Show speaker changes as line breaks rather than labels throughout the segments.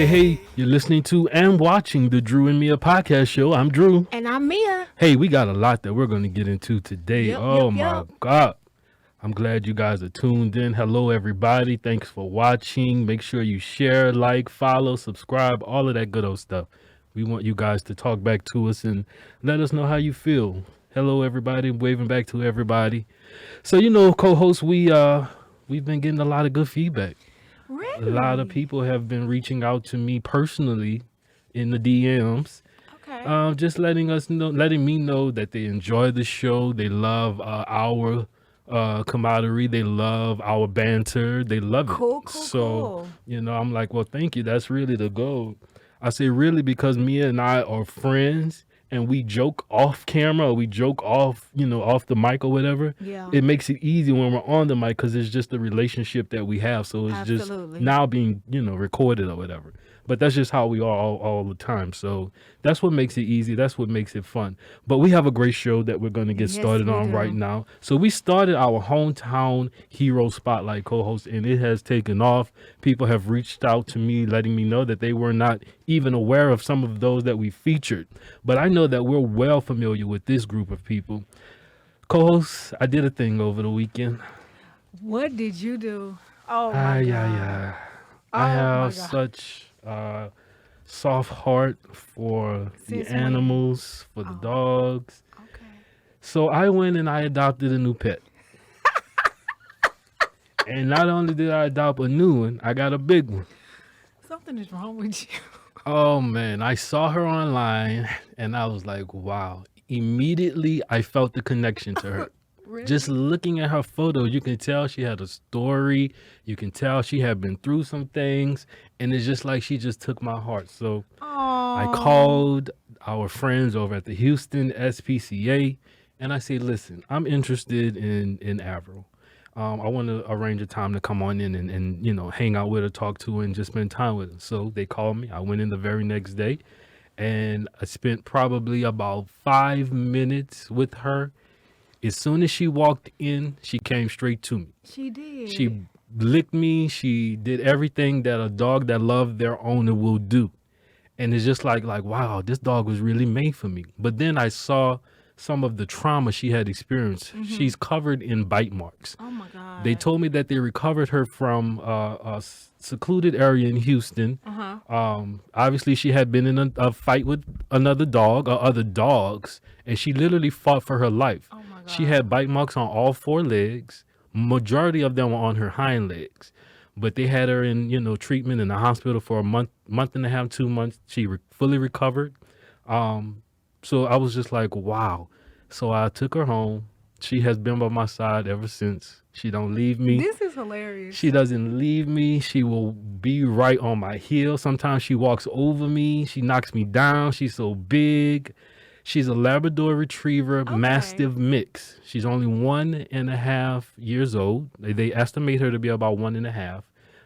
Hey, you're listening to and watching the Drew and Mia podcast show. I'm Drew.
And I'm Mia.
Hey, we got a lot that we're going to get into today. Oh my God. I'm glad you guys are tuned in. Hello, everybody. Thanks for watching. Make sure you share, like, follow, subscribe, all of that good old stuff. We want you guys to talk back to us and let us know how you feel. Hello, everybody. Waving back to everybody. So, co-host, we've been getting a lot of good feedback.
Really?
A lot of people have been reaching out to me personally in the DMs,
Okay.
just letting me know that they enjoy the show. They love our camaraderie. They love our banter. They love it. So,
Cool.
I'm like, well, thank you. That's really the goal. I say really because Mia and I are friends and we joke off camera or we joke off, off the mic or whatever.
Yeah.
It makes it easy when we're on the mic because it's just the relationship that we have. So it's just
Absolutely.
now being, recorded or whatever. But that's just how we are all the time. So that's what makes it easy. That's what makes it fun. But we have a great show that we're going to get
Yes,
started
we
on
do.
right now. So we started our hometown hero spotlight co-host, and it has taken off. People have reached out to me, letting me know that they were not even aware of some of those that we featured. But I know that we're well familiar with this group of people. Co-host, I did a thing over the weekend.
What did you do? Oh my God.
Yeah. I
Oh my
have
God.
such soft heart for the
Since when?
animals, for the
Oh.
dogs.
Okay.
So I went and I adopted a new pet. And not only did I adopt a new one, I got a big one.
Something is wrong with you.
Oh man, I saw her online and I was like, wow. Immediately I felt the connection to her.
Really?
Just looking at her photo, you can tell she had a story. You can tell she had been through some things. And it's just like she just took my heart. So I
Oh.
called our friends over at the Houston SPCA and I said, listen, I'm interested in Avril. I want to arrange a time to come on in and hang out with her, talk to her, and just spend time with her. So they called me. I went in the very next day and I spent probably about 5 minutes with her. As soon as she walked in, she came straight to me.
She did.
She licked me. She did everything that a dog that loved their owner will do. And it's just like, wow, this dog was really made for me. But then I saw some of the trauma she had experienced. She's covered in bite marks.
Oh my God.
They told me that they recovered her from a secluded area in Houston. Obviously, she had been in a fight with another dog or other dogs, and she literally fought for her life.
Oh my God.
She had bite marks on all four legs. Majority of them were on her hind legs, but they had her in treatment in the hospital for a month and a half, 2 months. She fully recovered. So I was just like, wow. So I took her home. She has been by my side ever since. She don't leave me.
This is hilarious.
She doesn't leave me. She will be right on my heel. Sometimes she walks over me. She knocks me down. She's so big. She's a Labrador Retriever Mastiff mix. She's only 1.5 years old. They estimate her to be about 1.5.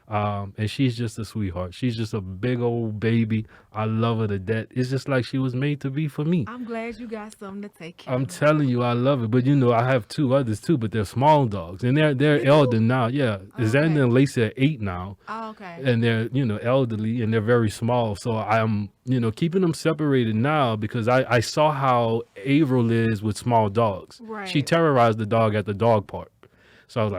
And she's just a sweetheart. She's just a big old baby. I love her to death. It's just like she was made to be for me.
I'm glad you got something to take care
I'm
of.
telling you, I love it. But I have two others too, but they're small dogs. And they're
You
elder
do?
now. Yeah.
Okay.
Xander and Lacey are 8 now.
Oh, okay.
And they're, elderly and they're very small. So I'm, keeping them separated now because I saw how Avril is with small dogs.
Right.
She terrorized the dog at the dog park. So I was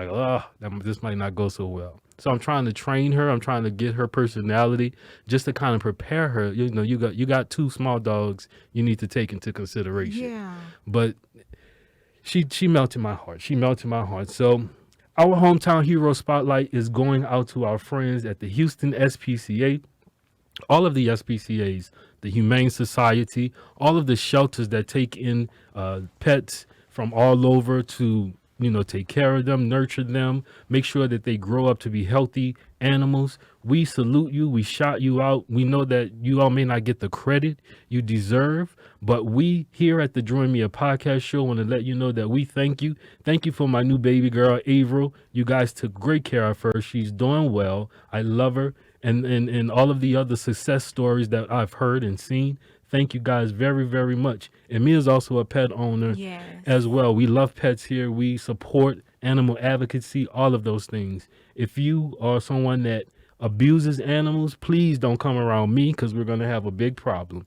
like, this might not go so well. So I'm trying to train her. I'm trying to get her personality just to kind of prepare her. You got 2 small dogs you need to take into consideration.
Yeah.
But she melted my heart. She melted my heart. So our hometown hero spotlight is going out to our friends at the Houston SPCA, all of the SPCAs, the Humane Society, all of the shelters that take in pets from all over to take care of them, nurture them, make sure that they grow up to be healthy animals. We salute you. We shout you out. We know that you all may not get the credit you deserve, but we here at the Drew and Mia podcast show want to let you know that we thank you. Thank you for my new baby girl, Avril. You guys took great care of her. She's doing well. I love her. And all of the other success stories that I've heard and seen. Thank you guys very, very much. And Mia is also a pet owner
Yes.
as well. We love pets here. We support animal advocacy, all of those things. If you are someone that abuses animals, please don't come around me because we're going to have a big problem.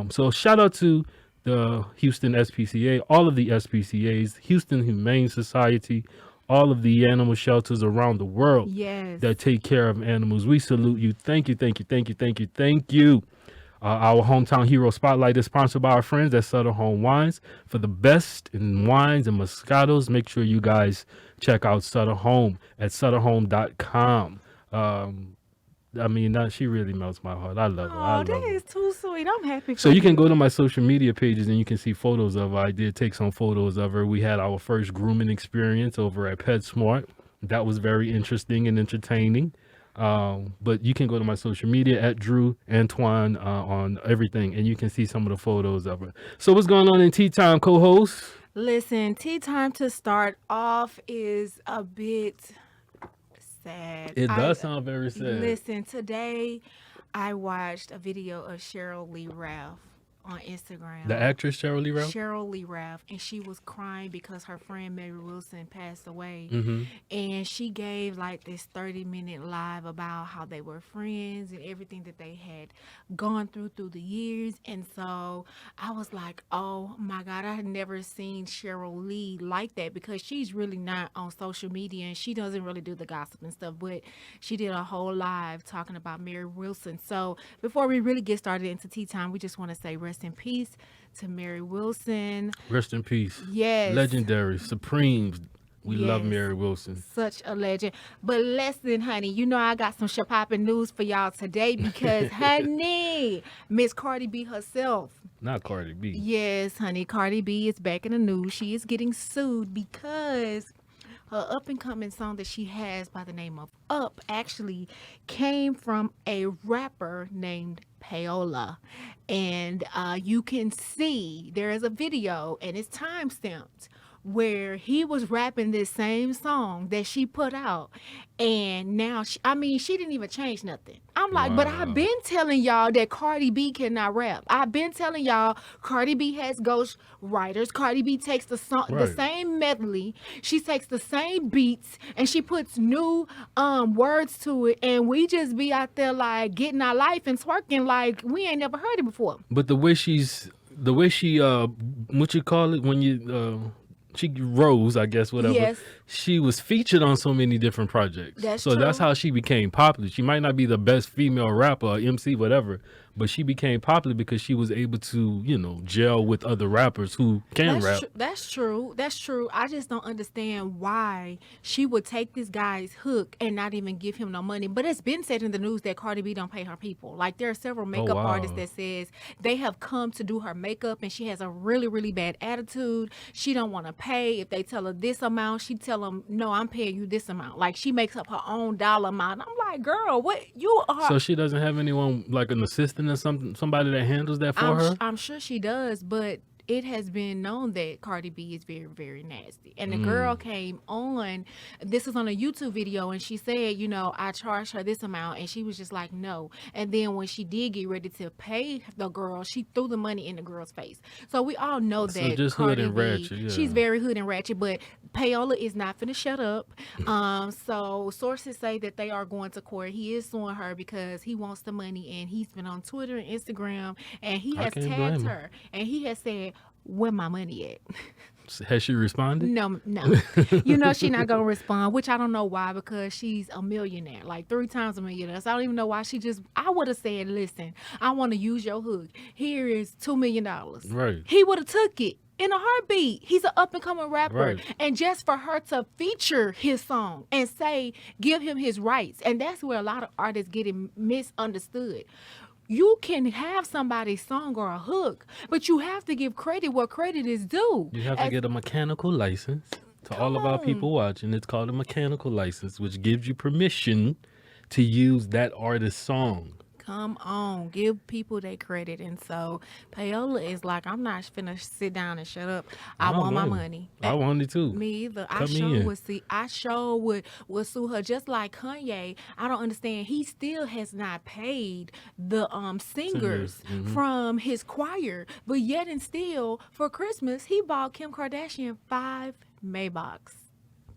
So shout out to the Houston SPCA, all of the SPCAs, Houston Humane Society, all of the animal shelters around the world
Yes.
that take care of animals. We salute you. Thank you, thank you, thank you, thank you, thank you. Our hometown hero spotlight is sponsored by our friends at Sutter Home Wines. For the best in wines and Moscatos, make sure you guys check out Sutter Home at sutterhome.com. She really melts my heart. I love her. I
Oh,
love
that
her.
is too sweet. I'm happy for
So you can go to my social media pages and you can see photos of her. I did take some photos of her. We had our first grooming experience over at PetSmart. That was very interesting and entertaining. But you can go to my social media at Drew Antoine on everything, and you can see some of the photos of her. So what's going on in Tea Time, co-host?
Listen, tea time to start off is a bit sad.
It does sound very sad.
Listen, today I watched a video of Cheryl Lee Ralph on Instagram.
The actress Cheryl Lee Ralph?
Cheryl Lee Ralph, and she was crying because her friend Mary Wilson passed away.
Mm-hmm.
And she gave like this 30-minute live about how they were friends and everything that they had gone through the years. And so I was like, oh my God, I had never seen Cheryl Lee like that, because she's really not on social media and she doesn't really do the gossip and stuff. But she did a whole live talking about Mary Wilson. So before we really get started into tea time, we just want to say rest in peace to Mary Wilson.
Rest in peace.
Yes.
Legendary, supreme. We love
Yes.
Mary Wilson.
Such a legend. But listen, honey, you know I got some popping news for y'all today because, honey, Miss Cardi B herself.
Not Cardi B.
Yes, honey, Cardi B is back in the news. She is getting sued because her up-and-coming song that she has by the name of Up actually came from a rapper named Payola. And you can see there is a video, and it's time-stamped, where he was rapping this same song that she put out. And now, she didn't even change nothing. I'm like, but I've been telling y'all that Cardi B cannot rap. I've been telling y'all Cardi B has ghost writers. Cardi B takes the song, the
Right.
same medley. She takes the same beats and she puts new words to it. And we just be out there like getting our life and twerking like we ain't never heard it before.
But the way she what you call it when you she rose, I guess, whatever.
Yes.
She was featured on so many different projects.
That's
so that's
true.
how she became popular. She might not be the best female rapper or MC, whatever, but she became popular because she was able to, gel with other rappers who can rap.
That's true. That's true. I just don't understand why she would take this guy's hook and not even give him no money. But it's been said in the news that Cardi B don't pay her people. Like there are several makeup
wow.
artists that says they have come to do her makeup and she has a really, really bad attitude. She don't want to pay. If they tell her this amount, she tell them, no, I'm paying you this amount. Like she makes up her own dollar amount. I'm like, girl, what you are?
So she doesn't have anyone like an assistant or somebody that handles that for her?
I'm sure she does, but it has been known that Cardi B is very, very nasty. And the girl came on, this is on a YouTube video, and she said, I charged her this amount, and she was just like, no. And then when she did get ready to pay the girl, she threw the money in the girl's face. So we all know that
just
Cardi
hood and
B,
ratchet, yeah.
she's very hood and ratchet, but Payola is not finna shut up. So sources say that they are going to court. He is suing her because he wants the money, and he's been on Twitter and Instagram, and he
I
has
can't blame
tagged
him.
her, and he has said, where my money at?
Has she responded?
No. She not gonna respond, which I don't know why, because she's a millionaire, like 3 times a millionaire. So I don't even know why I would have said, listen, I want to use your hook. Here is $2 million.
Right.
He would have took it in a heartbeat. He's an up and coming rapper.
Right.
And just for her to feature his song and say, give him his rights. And that's where a lot of artists get it misunderstood. You can have somebody's song or a hook, but you have to give credit where credit is due.
You have to get a mechanical license. To all of our people watching, it's called a mechanical license, which gives you permission to use that artist's song.
Come on, give people their credit. And so Payola is like, I'm not finna sit down and shut up. I
don't
want my
blame her.
money.
I want it too.
Me either. I
Cut me
sure
in.
would see. I sure would sue her. Just like Kanye, I don't understand. He still has not paid the singers from his choir, but yet and still for Christmas he bought Kim Kardashian 5 Maybachs.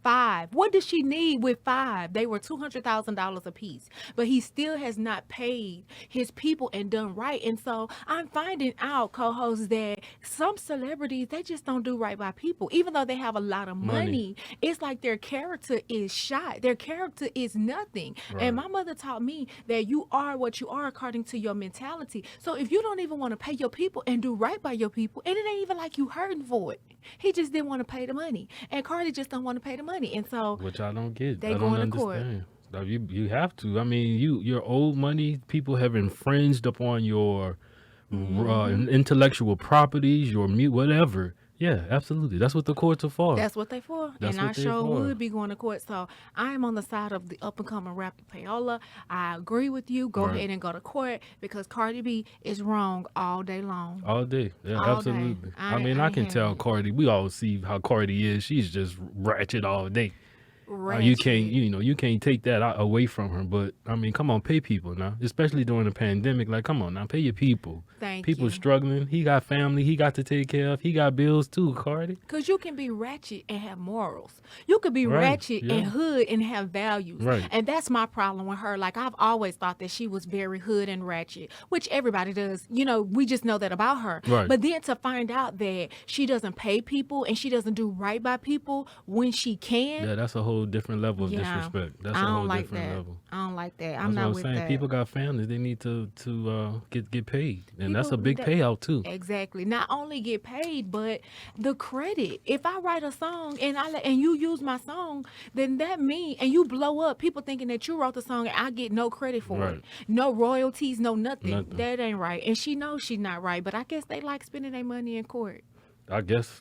5. What does she need with 5? They were $200,000 a piece, but he still has not paid his people and done right. And so I'm finding out, co-hosts, that some celebrities, they just don't do right by people, even though they have a lot of money. It's like their character is shot. Their character is nothing.
Right.
And my mother taught me that you are what you are according to your mentality. So if you don't even want to pay your people and do right by your people, and it ain't even like you hurting for it. He just didn't want to pay the money. And Cardi just don't want to pay the money. And so
Which I don't get.
they
I don't
going to court.
understand. Like, you have to. I mean, your old money. People have infringed upon your intellectual properties, your whatever. Yeah, absolutely. That's what the courts are for.
That's what they for.
That's
And I
what they
sure
for.
would be going to court. So I am on the side of the up and coming rapper Payola. I agree with you. Go
Right.
ahead and go to court because Cardi B is wrong all day long.
All day. Yeah,
All day.
absolutely.
I
I can
ain't
tell
having it.
Cardi. We all see how Cardi is. She's just ratchet all day. You
Ratchet.
can't, you can't take that away from her. But I mean, come on, pay people now, especially during the pandemic. Like, come on now, pay your people.
Thank
People
you.
struggling. He got family. He got to take care of. He got bills too, Cardi.
Because you can be ratchet and have morals. You could be
Right,
ratchet
yeah.
and hood and have values.
Right.
And that's my problem with her. Like, I've always thought that she was very hood and ratchet, which everybody does. You know, we just know that about her.
Right.
But then to find out that she doesn't pay people and she doesn't do right by people when she can.
Yeah, that's a whole different level of
Yeah.
disrespect. That's
I
a
don't
whole
like
different
that.
level.
I don't like that.
That's
I'm
what
not
I'm
with
saying.
that.
People got families. They need to get paid, and that's a
People
big
that-
payout too.
Exactly. Not only get paid, but the credit. If I write a song and you use my song, then that means and you blow up. People thinking that you wrote the song and I get no credit for
Right.
it, no royalties, no nothing.
Nothing.
That ain't right. And she knows she's not right. But I guess they like spending their money in court.
I guess,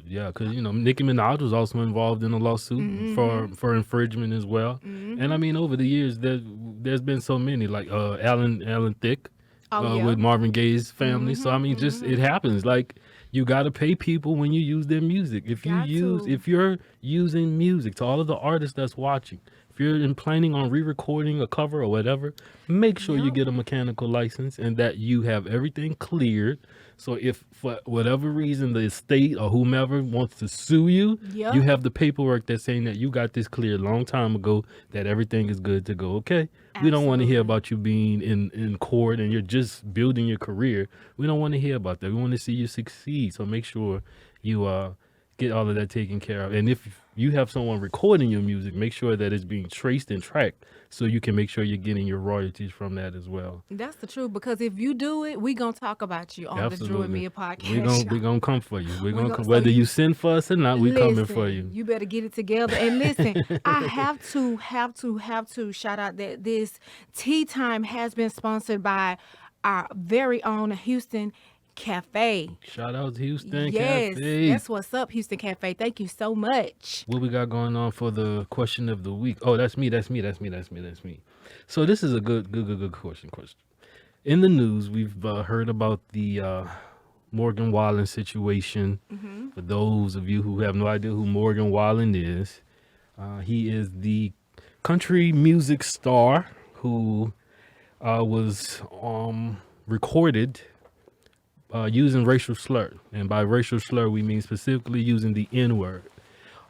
yeah, because Nicki Minaj was also involved in a lawsuit
Mm-hmm.
for infringement as well. And I mean, over the years, there's been so many, like Alan Thicke
Oh, yeah. Mm-hmm.
with Marvin Gaye's family. So I mean, just it happens. Like, you got to pay people when you use their music. If you're using music, to all of the artists that's watching, if you're planning on re-recording a cover or whatever, make sure you
Yep.
get a mechanical license and that you have everything cleared. So if for whatever reason the estate or whomever wants to sue you,
Yep.
you have the paperwork that's saying that you got this cleared a long time ago, that everything is good to go. Okay. We don't want to hear
Absolutely.
about you being in court and you're just building your career. We don't want to hear about that. We want to see you succeed. So make sure you get all of that taken care of. And if you have someone recording your music, make sure that it's being traced and tracked so you can make sure you're getting your royalties from that as well.
That's the truth. Because if you do it, we gonna talk about you on the Drew and Mia podcast.
We're gonna come for you. We're gonna
gonna-
come,
so
whether you
you-
send for us or not, we coming for
Listen,
you.
You better get it together. And listen, I have to shout out that this tea time has been sponsored by our very own Houston Cafe.
Shout out to Houston
Yes,
Cafe.
that's what's up, Houston Cafe. Thank you so much.
What we got going on for the question of the week? Oh, that's me. So this is a good question. In the news, we've heard about the Morgan Wallen situation. For those of you who have no idea who Morgan Wallen is, he is the country music star who was recorded using racial slur. And by racial slur, we mean specifically using the N-word.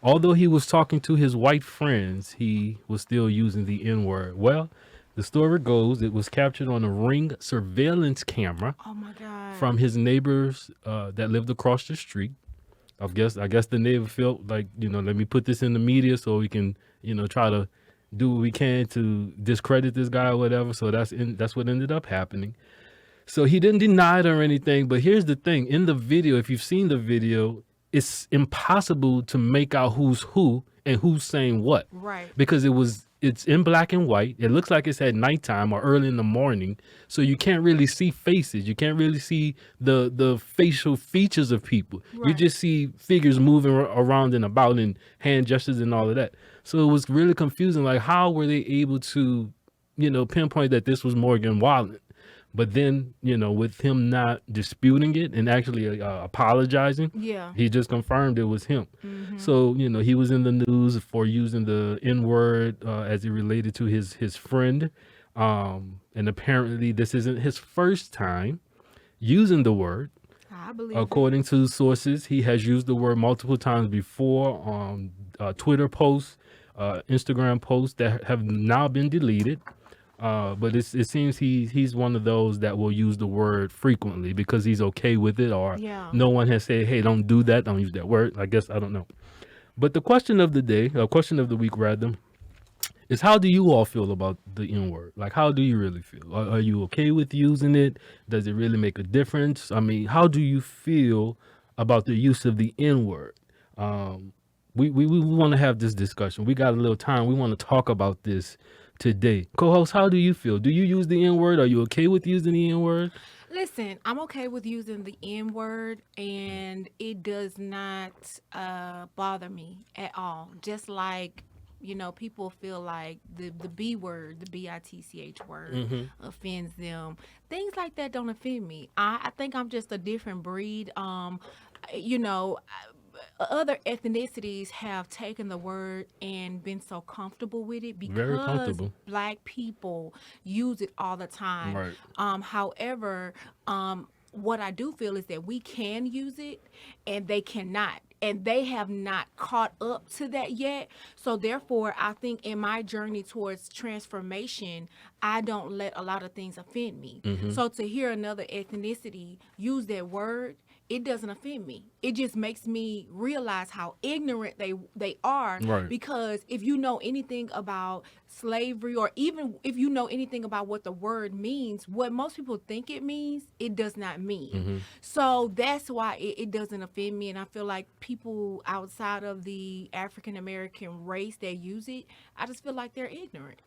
Although he was talking to his white friends, he was still using the N-word. Well, the story goes, it was captured on a Ring surveillance camera
Oh my God.
from his neighbors that lived across the street. I guess the neighbor felt like, let me put this in the media so we can, try to do what we can to discredit this guy or whatever. So that's what ended up happening. So he didn't deny it or anything. But here's the thing. In the video, if you've seen the video, it's impossible to make out who's who and who's saying what.
Right.
Because it's in black and white. It looks like it's at nighttime or early in the morning. So you can't really see faces. You can't really see the facial features of people. You
Right.
just see figures moving around and about and hand gestures and all of that. So it was really confusing. Like, how were they able to, pinpoint that this was Morgan Wallen? But then, with him not disputing it and actually apologizing,
Yeah.
he just confirmed it was him. So, he was in the news for using the N-word as it related to his friend. And apparently this isn't his first time using the word.
I believe it.
According to sources, he has used the word multiple times before on Twitter posts, Instagram posts that have now been deleted. But it seems he's one of those that will use the word frequently because he's okay with it, or
Yeah.
no one has said, "Hey, don't do that, don't use that word." I guess I don't know. But the question of the day, question of the week rather, is how do you all feel about the N word? Like, how do you really feel? Are you okay with using it? Does it really make a difference? I mean, how do you feel about the use of the N word? Um, we want to have this discussion. We got a little time. We want to talk about this today. Co-host, how do you feel? Do you use the N word? Are you okay with using the N word?
Listen, I'm okay with using the N word, and it does not bother me at all. Just like, people feel like the B word, the bitch word, offends them. Things like that don't offend me. I think I'm just a different breed. You know, other ethnicities have taken the word and been so comfortable with it
Very
because
comfortable.
black people use it all the time.
Right.
However, what I do feel is that we can use it and they cannot. And they have not caught up to that yet. So, therefore, I think in my journey towards transformation, I don't let a lot of things offend me. So, to hear another ethnicity use that word, it doesn't offend me. It just makes me realize how ignorant they are.
Right.
Because if you know anything about slavery, or even if you know anything about what the word means, what most people think it means, it does not mean. So that's why it doesn't offend me. And I feel like people outside of the African American race that use it, I just feel like they're ignorant.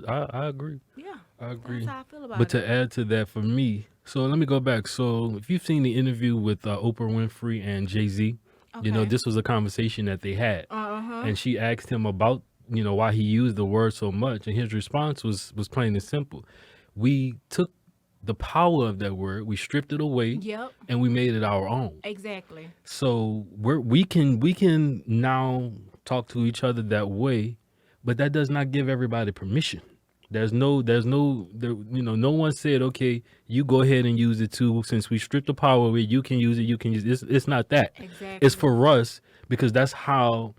I agree.
Yeah,
I
that's
agree.
how I feel about
But
it.
to add to that, for me, so let me go back. So if you've seen the interview with Oprah Winfrey and Jay-Z,
Okay.
this was a conversation that they had,
Uh-huh.
and she asked him about why he used the word so much, and his response was plain and simple. We took the power of that word, we stripped it away,
Yep,
and we made it our own.
exactly.
So we can now talk to each other that way, but that does not give everybody permission. No one said, okay, you go ahead and use it too. Since we stripped the power away, you can use it. You can use it. It's not that. It's
Exactly.
for us because that's how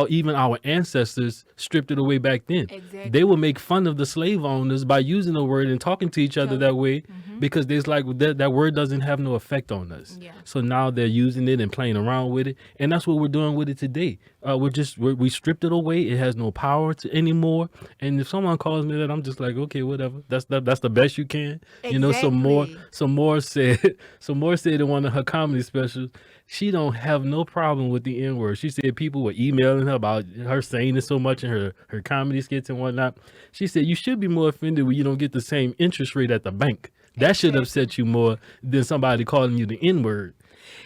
even our ancestors stripped it away back then.
Exactly.
They would make fun of the slave owners by using the word and talking to each other
So,
that way because there's like that word doesn't have no effect on us.
yeah.
So now they're using it and playing around with it, and that's what we're doing with it today. We stripped it away. It has no power to anymore. And if someone calls me that, I'm just like, okay, whatever. That's the best you can.
Exactly.
Some more said some more said in one of her comedy specials. She don't have no problem with the N word. She said people were emailing her about her saying it so much in her comedy skits and whatnot. She said you should be more offended when you don't get the same interest rate at the bank. That should
Exactly.
upset you more than somebody calling you the N word.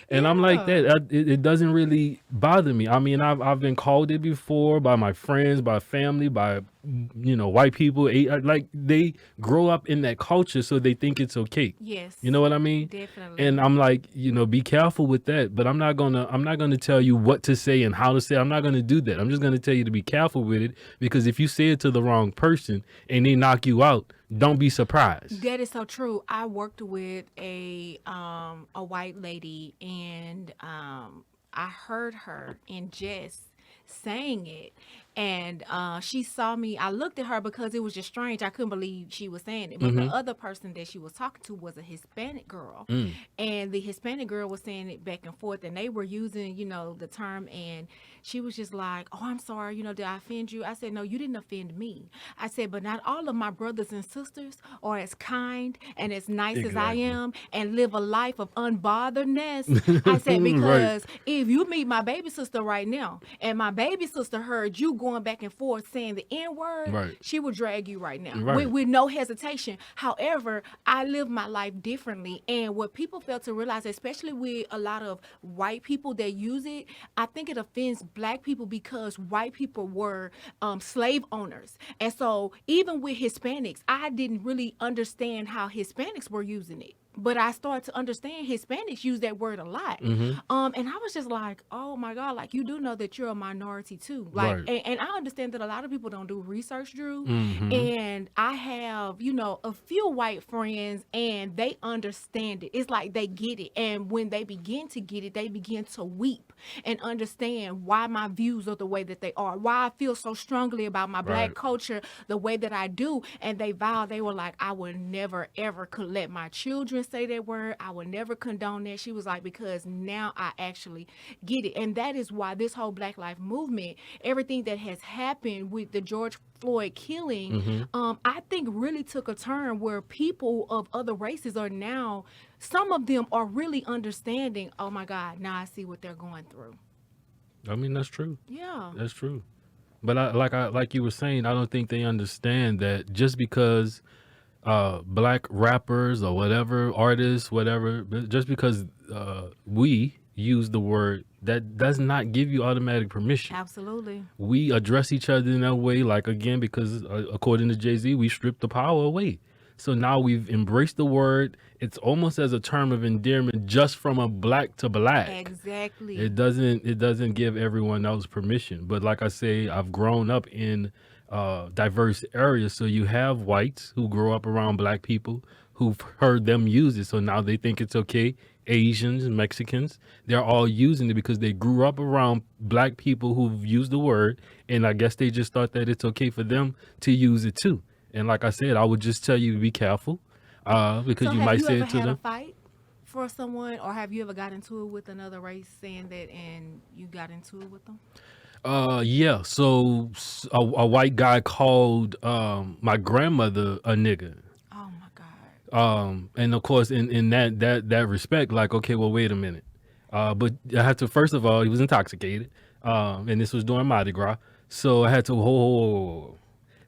And I'm like
Yeah.
that. It doesn't really bother me. I mean, I've been called it before by my friends, by family, by white people. Like they grow up in that culture, so they think it's okay.
Yes.
You know what I mean?
Definitely.
And I'm like, be careful with that. But I'm not gonna tell you what to say and how to say. I'm not gonna do that. I'm just gonna tell you to be careful with it because if you say it to the wrong person and they knock you out, don't be surprised.
That is so true. I worked with a white lady, and I heard her in jest saying it, and she saw me. I looked at her because it was just strange. I couldn't believe she was saying it. But the other person that she was talking to was a Hispanic girl, and the Hispanic girl was saying it back and forth, and they were using the term, and she was just like, "Oh, I'm sorry. Did I offend you?" I said, "No, you didn't offend me." I said, "But not all of my brothers and sisters are as kind and as nice as I
Exactly.
am and live a life of unbotheredness." I said,
Right.
"Because if you meet my baby sister right now and my baby sister heard you going back and forth saying the N word,
Right.
she would drag you right now
Right.
with no hesitation. However, I live my life differently. And what people fail to realize, especially with a lot of white people that use it, I think it offends black people because white people were slave owners. And so even with Hispanics, I didn't really understand how Hispanics were using it but I started to understand Hispanics use that word a lot.
Mm-hmm.
And I was just like, oh my God, like you do know that you're a minority too. Like,
Right.
and I understand that a lot of people don't do research, Drew.
Mm-hmm.
And I have, a few white friends and they understand it. It's like they get it. And when they begin to get it, they begin to weep and understand why my views are the way that they are, why I feel so strongly about my black
Right.
culture the way that I do. And they vowed, they were like, I would never, ever could let my children say that word. I would never condone that. She was like, because now I actually get it. And that is why this whole Black Life Movement, everything that has happened with the George Floyd killing, I think really took a turn where people of other races are now, some of them are really understanding, oh my God, now I see what they're going through.
I mean, that's true.
Yeah.
That's true. But like you were saying, I don't think they understand that just because black rappers or whatever artists, whatever, just because we use the word, that does not give you automatic permission.
Absolutely.
We address each other in that way, like again, because according to Jay-Z, we stripped the power away. So now we've embraced the word. It's almost as a term of endearment, just from a black to black.
Exactly.
It doesn't give everyone else permission. But like I say, I've grown up in diverse areas. So you have whites who grow up around black people who've heard them use it. So now they think it's okay. Asians, Mexicans, they're all using it because they grew up around black people who've used the word. And I guess they just thought that it's okay for them to use it too. And like I said, I would just tell you to be careful because
So
you
have
might
you
say
ever
it to
had a
them.
fight for someone, or have you ever got into it with another race saying that and you got into it with them?
Yeah. So a white guy called my grandmother a nigga.
Oh my God.
And of course, in that respect, like, okay, well, wait a minute. But I had to, first of all, he was intoxicated, and this was during Mardi Gras, so I had to hold.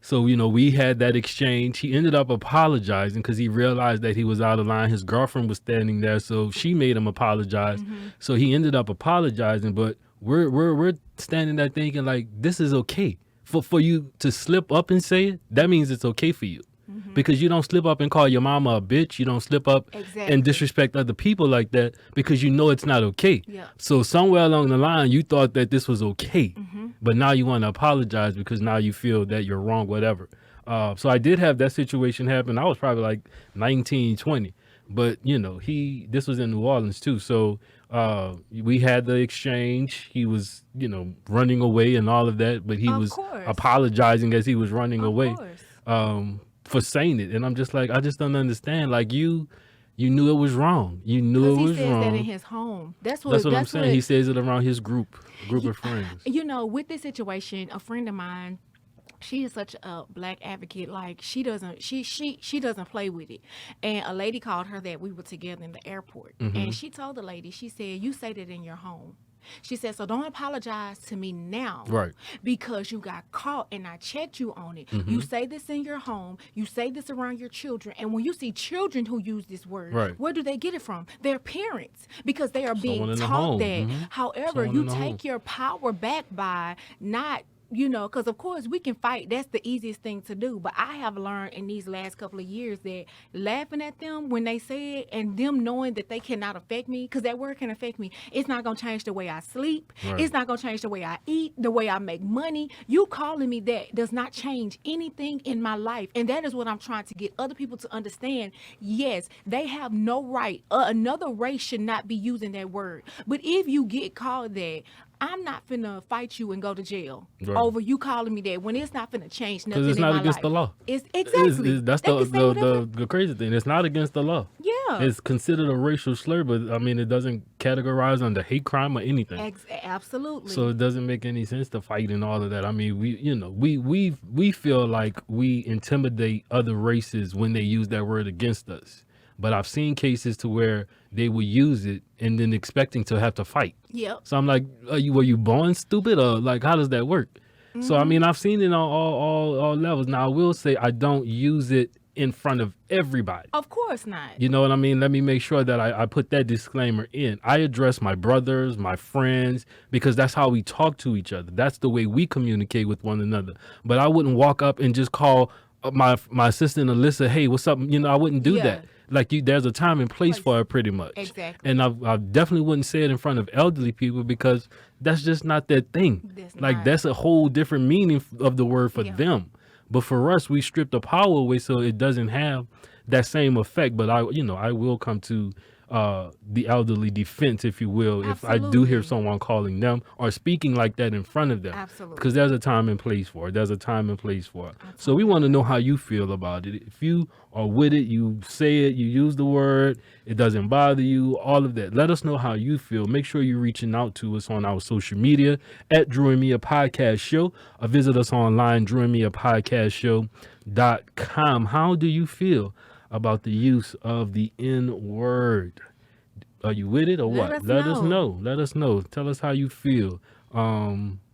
So we had that exchange. He ended up apologizing because he realized that he was out of line. His girlfriend was standing there, so she made him apologize. So he ended up apologizing, but we're standing there thinking like this is okay for you to slip up and say it. That means it's okay for you. Because you don't slip up and call your mama a bitch. You don't slip up
Exactly.
and disrespect other people like that because you know it's not okay.
Yeah.
So somewhere along the line, you thought that this was okay, but now you want to apologize because now you feel that you're wrong, whatever. So I did have that situation happen. I was probably like 19, 20, but this was in New Orleans too. So we had the exchange. He was, running away and all of that, but he
Of
was
course.
apologizing as he was running
Of
away.
course.
For saying it, and I'm just like, I just don't understand. Like you knew it was wrong. You knew
Because
it
he
was
says
wrong.
that in his home. That's what.
That's what I'm saying. He says it around his group of friends.
With this situation, a friend of mine, she is such a black advocate. Like she doesn't play with it. And a lady called her that we were together in the airport, and she told the lady, she said, "You say that in your home." She said, so don't apologize to me now.
Right.
Because you got caught and I checked you on it. You say this in your home. You say this around your children. And when you see children who use this word,
Right.
where do they get it from? Their parents. Because they are being
Someone in the
taught
home.
that.
Mhm.
However,
Someone
you
in the
take
home.
your power back by not, because of course we can fight. That's the easiest thing to do. But I have learned in these last couple of years that laughing at them when they say it and them knowing that they cannot affect me, because that word can affect me, it's not going to change the way I sleep.
Right.
It's not going to change the way I eat, the way I make money. You calling me that does not change anything in my life. And that is what I'm trying to get other people to understand. Yes, they have no right. Another race should not be using that word. But if you get called that, I'm not finna fight you and go to jail
Right.
over you calling me that when it's not finna change nothing
Because it's
in
not
my
against
life.
the law.
It's exactly.
That's
They can say whatever.
the crazy thing. It's not against the law.
Yeah.
It's considered a racial slur, but I mean, it doesn't categorize under hate crime or anything.
Absolutely.
So it doesn't make any sense to fight and all of that. I mean, we feel like we intimidate other races when they use that word against us. But I've seen cases to where they will use it and then expecting to have to fight.
Yep.
So I'm like, were you born stupid, or like, how does that work? So I mean, I've seen it on all levels. Now I will say I don't use it in front of everybody.
Of course not.
You know what I mean? Let me make sure that I put that disclaimer in. I address my brothers, my friends, because that's how we talk to each other. That's the way we communicate with one another. But I wouldn't walk up and just call my assistant Alyssa, hey, what's up? I wouldn't do
Yeah.
that. Like there's a time and place for it, pretty much.
Exactly.
And I definitely wouldn't say it in front of elderly people because that's just not their thing.
That's
Like
not.
that's a whole different meaning of the word for
Yeah.
them. But for us, we strip the power away so it doesn't have that same effect. But I will come to the elderly defense, if you will, if I do hear
Absolutely.
someone calling them or speaking like that in front of them.
Absolutely.
Because there's a time and place for it. There's a time and place for it. So we want to know how you feel about it. If you are with it, you say it, you use the word, it doesn't bother you, all of that. Let us know how you feel. Make sure you're reaching out to us on our social media at Drew and Mia Podcast Show, or visit us online, drewandmiapodcastshow.com. How do you feel about the use of the N word? Are you with it or
Let
what?
us
Let us
know.
know. Let us know. Tell us how you feel.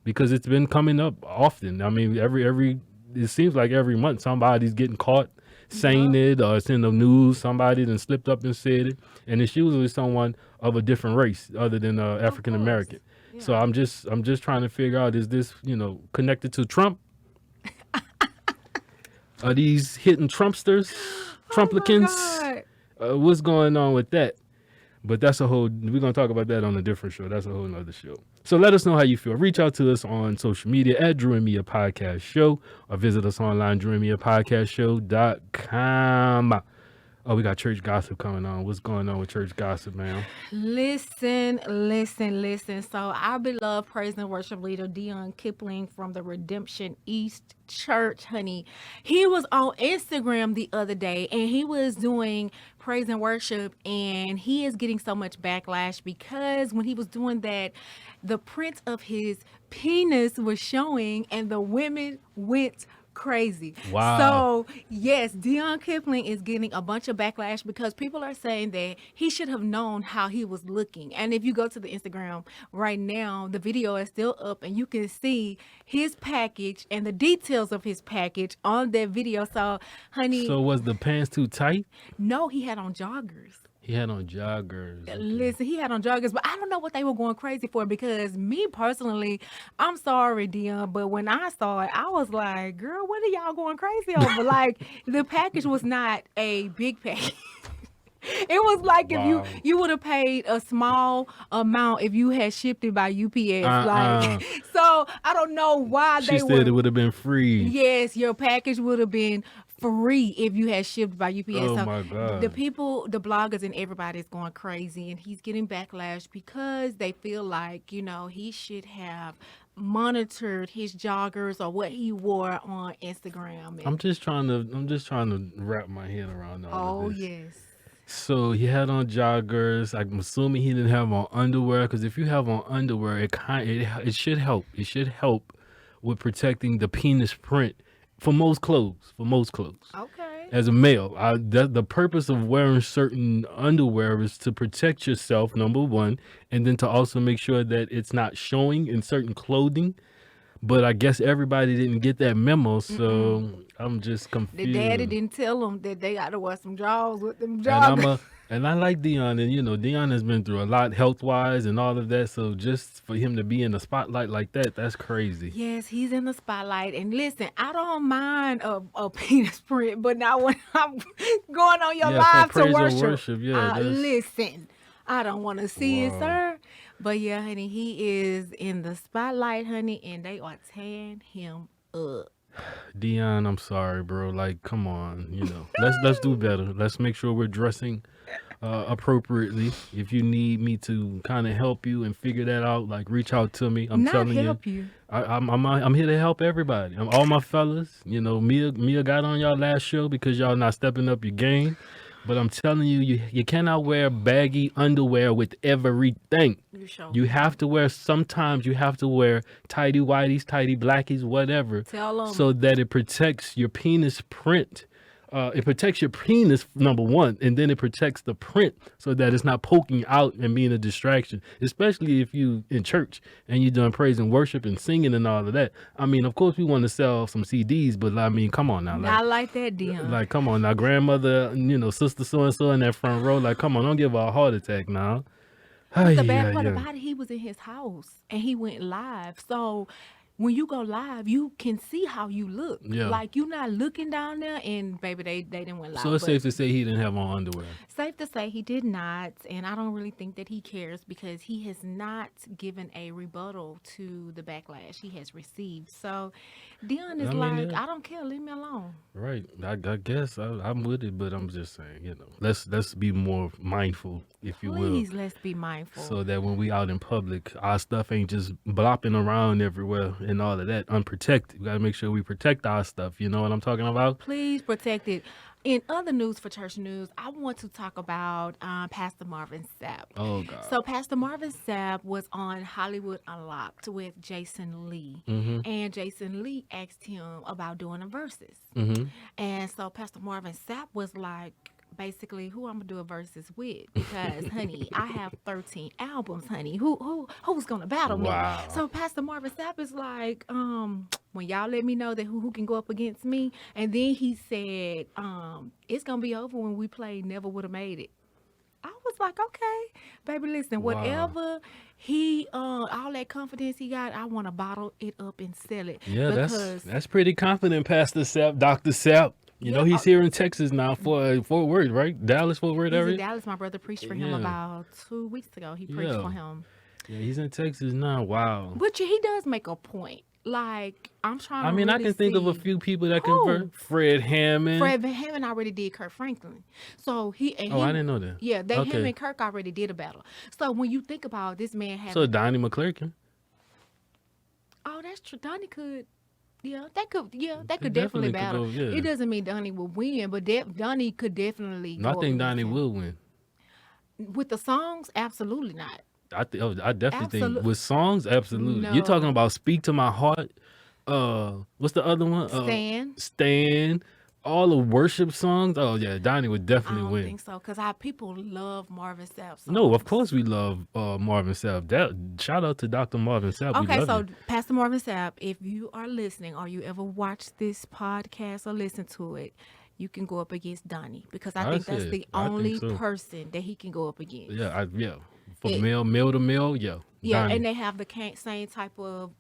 Because it's been coming up often. I mean, it seems like every month somebody's getting caught saying it, or it's in the news. Somebody then slipped up and said it, and it's usually someone of a different race other than African American.
Yeah.
So I'm just trying to figure out, is this connected to Trump? Are these hitting Trumpsters, Trumplicans?
Oh my God.
What's going on with that? But we're going to talk about that on a different show. That's a whole nother show. So let us know how you feel. Reach out to us on social media at Drew and Mia Podcast Show, or visit us online, drewandmiapodcastshow.com. Oh, we got church gossip coming on. What's going on with church gossip, man?
Listen. So our beloved praise and worship leader, Dion Kipling from the Redemption East Church, honey, he was on Instagram the other day and he was doing praise and worship, and he is getting so much backlash because when he was doing that, the print of his penis was showing and the women went crazy.
Wow.
So yes, Dion Kipling is getting a bunch of backlash because people are saying that he should have known how he was looking. And if you go to the Instagram right now, the video is still up and you can see his package and the details of his package on that video. So honey,
So was the pants too tight?
no, he had on joggers.
He had on joggers.
Listen, he had on joggers, but I don't know what they were going crazy for because me personally, I'm sorry, Dion, but when I saw it, I was like, girl, what are y'all going crazy over? Like, the package was not a big package. It was like if
Wow.
you would have paid a small amount if you had shipped it by UPS.
Uh-uh.
Like, so I don't know why
She
they
said
were.
it would have been free.
Yes, your package would have been free if you had shipped by UPS.
Oh,
So
my God.
the people, the bloggers and everybody is going crazy, and he's getting backlash because they feel like, he should have monitored his joggers or what he wore on Instagram. And,
I'm just trying to wrap my head around all
oh
of this.
yes.
So he had on joggers. I'm assuming he didn't have on underwear, because if you have on underwear, it should help. It should help with protecting the penis print for most clothes.
Okay.
As a male, the purpose of wearing certain underwear is to protect yourself, number one, and then to also make sure that it's not showing in certain clothing. But I guess everybody didn't get that memo, so I'm just
The
confused.
daddy didn't tell them that they got to wear some drawers with them
And
joggers.
and I like Dion, and Dion has been through a lot health wise and all of that. So just for him to be in the spotlight like that, that's crazy.
Yes, he's in the spotlight. And listen, I don't mind a penis print, but now when I'm going on your
Yeah,
live
for
to
praise and
worship,
worship, yeah, that's-
listen, I don't want to see it,
Wow.
sir. But yeah, honey, he is in the spotlight, honey, and they are tearing him up.
Dion, I'm sorry, bro. Like, come on, let's do better. Let's make sure we're dressing appropriately. If you need me to kind of help you and figure that out, like reach out to me. I'm
Not
telling
help you.
I'm here to help everybody. All my fellas. Mia got on y'all last show because y'all not stepping up your game. But I'm telling you, you cannot wear baggy underwear with everything.
You sure?
You have to wear, sometimes you have to wear tidy whities, tidy blackies, whatever,
Tell 'em.
so that it protects your penis print. It protects your penis, number one, and then it protects the print so that it's not poking out and being a distraction, especially if you in church and you're doing praise and worship and singing and all of that. I mean, of course, we want to sell some CDs, but I mean, come on now.
Not like that, Dion.
Like, come on now, grandmother, sister so-and-so in that front row. Like, come on, don't give her a heart attack now.
The bad part about it, he was in his house and he went live. So when you go live, you can see how you look.
Yeah.
Like you're not looking down there, and baby, they didn't went live.
So it's
but
safe to say he didn't have on underwear.
safe to say he did not, and I don't really think that he cares because he has not given a rebuttal to the backlash he has received. So Dion is
I mean,
like,
yeah.
I don't care, leave me alone.
Right. I guess I'm with it, but I'm just saying, let's be more mindful, if you will,
Please, let's be mindful.
so that when we out in public, our stuff ain't just blopping around everywhere and all of that unprotected. We gotta make sure we protect our stuff. You know what I'm talking about?
Please protect it. In other news for church news, I want to talk about Pastor Marvin Sapp.
Oh God.
So Pastor Marvin Sapp was on Hollywood Unlocked with Jason Lee, and Jason Lee asked him about doing a verses. And so Pastor Marvin Sapp was like, basically, who I'm gonna do a verses with? Because, honey, I have 13 albums, honey. Who's gonna battle me?
Wow.
So Pastor Marvin Sapp is like, when y'all let me know that who can go up against me, and then he said, it's gonna be over when we play Never Would Have Made It. I was like, okay, baby, listen,
Wow.
whatever he, all that confidence he got, I want to bottle it up and sell it.
Yeah,
because
that's pretty confident, Pastor Sapp, Dr. Sapp. You know, he's here in Texas now for Fort Worth, right? Dallas, Fort Worth
he's
area.
in Dallas. My brother preached for him
Yeah.
about 2 weeks ago. He preached
Yeah.
for him.
Yeah, he's in Texas now. Wow.
But he does make a point. Like, I'm trying to
I mean, I
really
can think of a
see-
few people that
Who?
convert. Fred Hammond.
Fred Van Hammond already did Kirk Franklin. So
Oh, I didn't know that.
Yeah, him
Okay.
and Kirk already did a battle. So when you think about this man having,
So Donnie McClurkin.
oh, that's true. Donnie could, that could
They
definitely
could
battle.
go, yeah.
It doesn't mean Donnie will win, but Donnie could definitely.
No, I
go
think
up
Donnie
against him.
will win.
With the songs, absolutely not.
I definitely think
Absolute-
with songs, absolutely.
No.
You're talking about "Speak to My Heart." What's the other one? Stan. All the worship songs. Oh yeah, Donnie would
I
definitely
don't
win.
think so because our people love Marvin Sapp.
No, of
songs.
course we love Marvin Sapp. Shout out to Dr. Marvin Sapp. We
Okay,
love
so
you.
Pastor Marvin Sapp, if you are listening or you ever watch this podcast or listen to it, you can go up against Donnie because I think that's
said,
the
I think
only
so.
person that he can go up against.
Yeah. For
It-
male to male, yeah.
Yeah,
Donnie.
and they have the same type of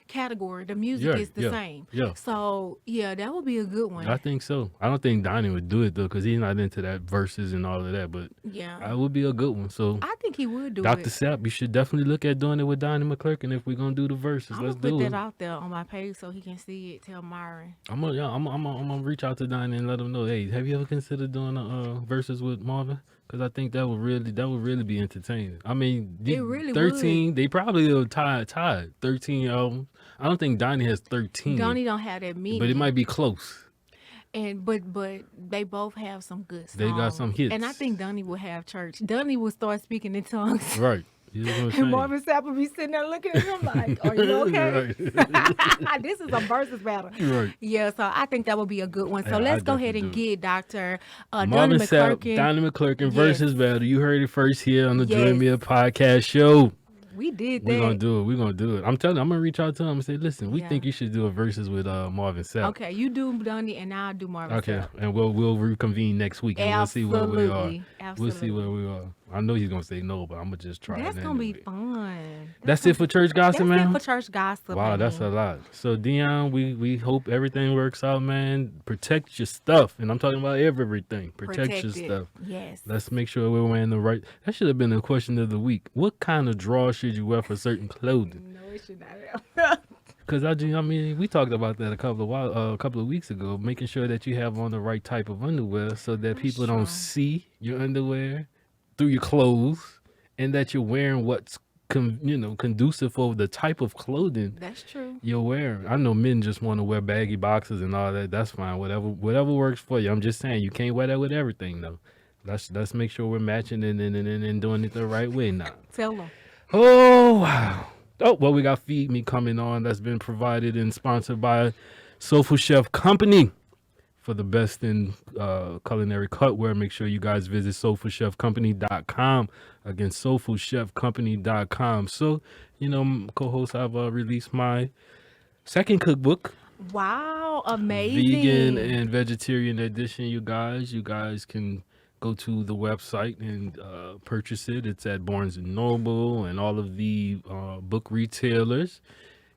category. The music
Yeah,
is the
yeah,
same.
yeah.
So yeah, that would be a good one.
I think so. I don't think Donnie would do it though, because he's not into that verses and all of that. But
Yeah,
it would be a good one. So
I think he would do
Dr.
it.
Sapp, you should definitely look at doing it with Donnie McClurkin if we're gonna do the verses.
I'm
Let's
gonna put
do
that
it.
out there on my page so he can see it. Tell Myron.
I'm gonna reach out to Donnie and let him know. Hey, have you ever considered doing a verses with Marvin? Because I think that would really be entertaining. I mean,
It really
13. They probably are tied 13 albums. I don't think Donnie has 13,
Donnie don't have that many.
but it might be close.
And but they both have some good songs.
They got some hits.
And I think Donnie will have church. Donnie will start speaking in tongues.
Right. You know what I'm
And
saying?
Marvin Sapp will be sitting there looking at him like, "Are you okay?"
Right.
This is a versus battle.
Right.
Yeah, so I think that would be a good one. So
Yeah,
let's
I
go ahead
definitely
and
do.
get Dr. Donnie
Marvin Sapp,
McClurkin.
Donnie McClurkin
Yes.
versus battle. You heard it first here on the
Yes.
Dream Me podcast show.
We did that.
We're gonna do it. We're gonna do it. I'm telling you, I'm gonna reach out to him and say, listen, we
Yeah.
think you should do a verses with Marvin Sapp.
Okay, you do Donnie and I'll do Marvin
Okay,
Sapp.
and we'll reconvene next week and we'll see where we are.
Absolutely.
We'll see where we are. I know he's gonna say no, but I'm gonna just try.
That's
it
gonna be
anyway.
fun.
That's it for church gossip,
That's
man.
it for church gossip.
Wow, that's a lot. So Dion, we hope everything works out, man. Protect your stuff, and I'm talking about everything. Protect your
it.
stuff.
Yes.
Let's make sure we're wearing the right. That should have been the question of the week. What kind of drawers should you wear for certain clothing?
No, it should not.
Because I mean, we talked about that a couple of weeks ago. Making sure that you have on the right type of underwear so that people don't
true.
see your underwear through your clothes, and that you're wearing what's conducive for the type of clothing
That's true.
you're wearing. I know men just want to wear baggy boxes and all that. That's fine. Whatever works for you. I'm just saying you can't wear that with everything though. Let's make sure we're matching and doing it the right way now.
Tell them.
Oh wow. Oh well, we got Feed Me coming on. That's been provided and sponsored by Soulful Chef Company. For the best in culinary cutware, make sure you guys visit soulfulchefcompany.com. Again, soulfulchefcompany.com. So, co-host, I've released my second cookbook,
Wow, amazing.
vegan and vegetarian edition. You guys can go to the website and purchase it. It's at Barnes and Noble and all of the book retailers.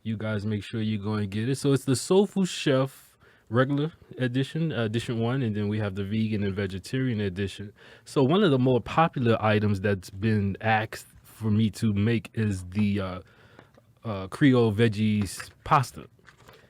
You guys make sure you go and get it. So it's the Soulful Chef regular edition, edition one, and then we have the vegan and vegetarian edition. So one of the more popular items that's been asked for me to make is the Creole veggies pasta.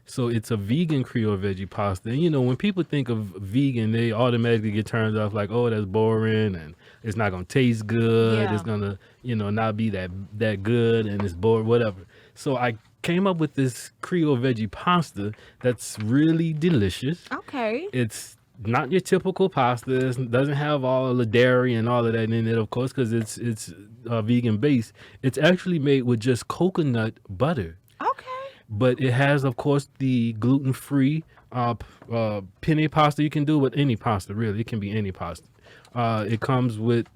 So it's a vegan Creole veggie pasta. And you know, when people think of vegan, they automatically get turned off like, oh, that's boring and it's not gonna taste good.
Yeah.
It's gonna, not be that good and it's bored, whatever. So I came up with this Creole veggie pasta that's really delicious.
Okay.
It's not your typical pasta. It doesn't have all the dairy and all of that in it, of course, because it's vegan based. It's actually made with just coconut butter,
Okay.
but it has, of course, the gluten-free penne pasta. You can do with any pasta, really. It can be any pasta. It comes with,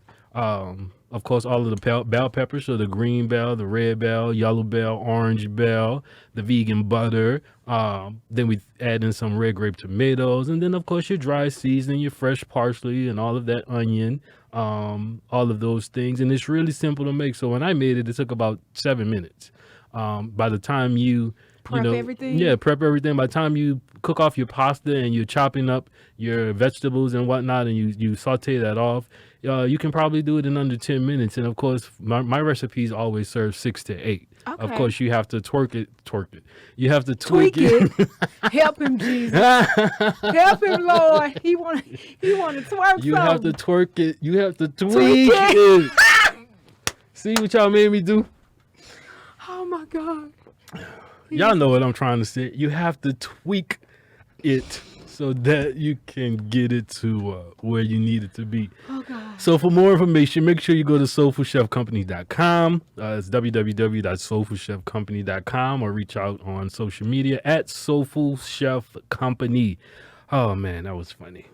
of course, all of the bell peppers, so the green bell, the red bell, yellow bell, orange bell, the vegan butter. Then we add in some red grape tomatoes, and then, of course, your dry seasoning, your fresh parsley, and all of that onion, all of those things. And it's really simple to make. So when I made it, it took about 7 minutes. By the time you
Prep everything?
Yeah, prep everything. By the time you cook off your pasta and you're chopping up your vegetables and whatnot, and you saute that off, you can probably do it in under 10 minutes. And of course, my recipes always serve 6 to 8. Of
Okay.
course, you have to twerk it. You have to tweak
Tweak
it.
Help him, Jesus. Help him, Lord. He want to twerk
You have to
something.
twerk it. You have to tweak
Tweak
it. See what y'all made me do?
Oh my God.
Y'all know what I'm trying to say. You have to tweak it so that you can get it to where you need it to be.
Oh God.
So for more information, make sure you go to soulfulchefcompany.com. It's www.soulfulchefcompany.com, or reach out on social media at Soulful Chef Company. Oh man, that was funny.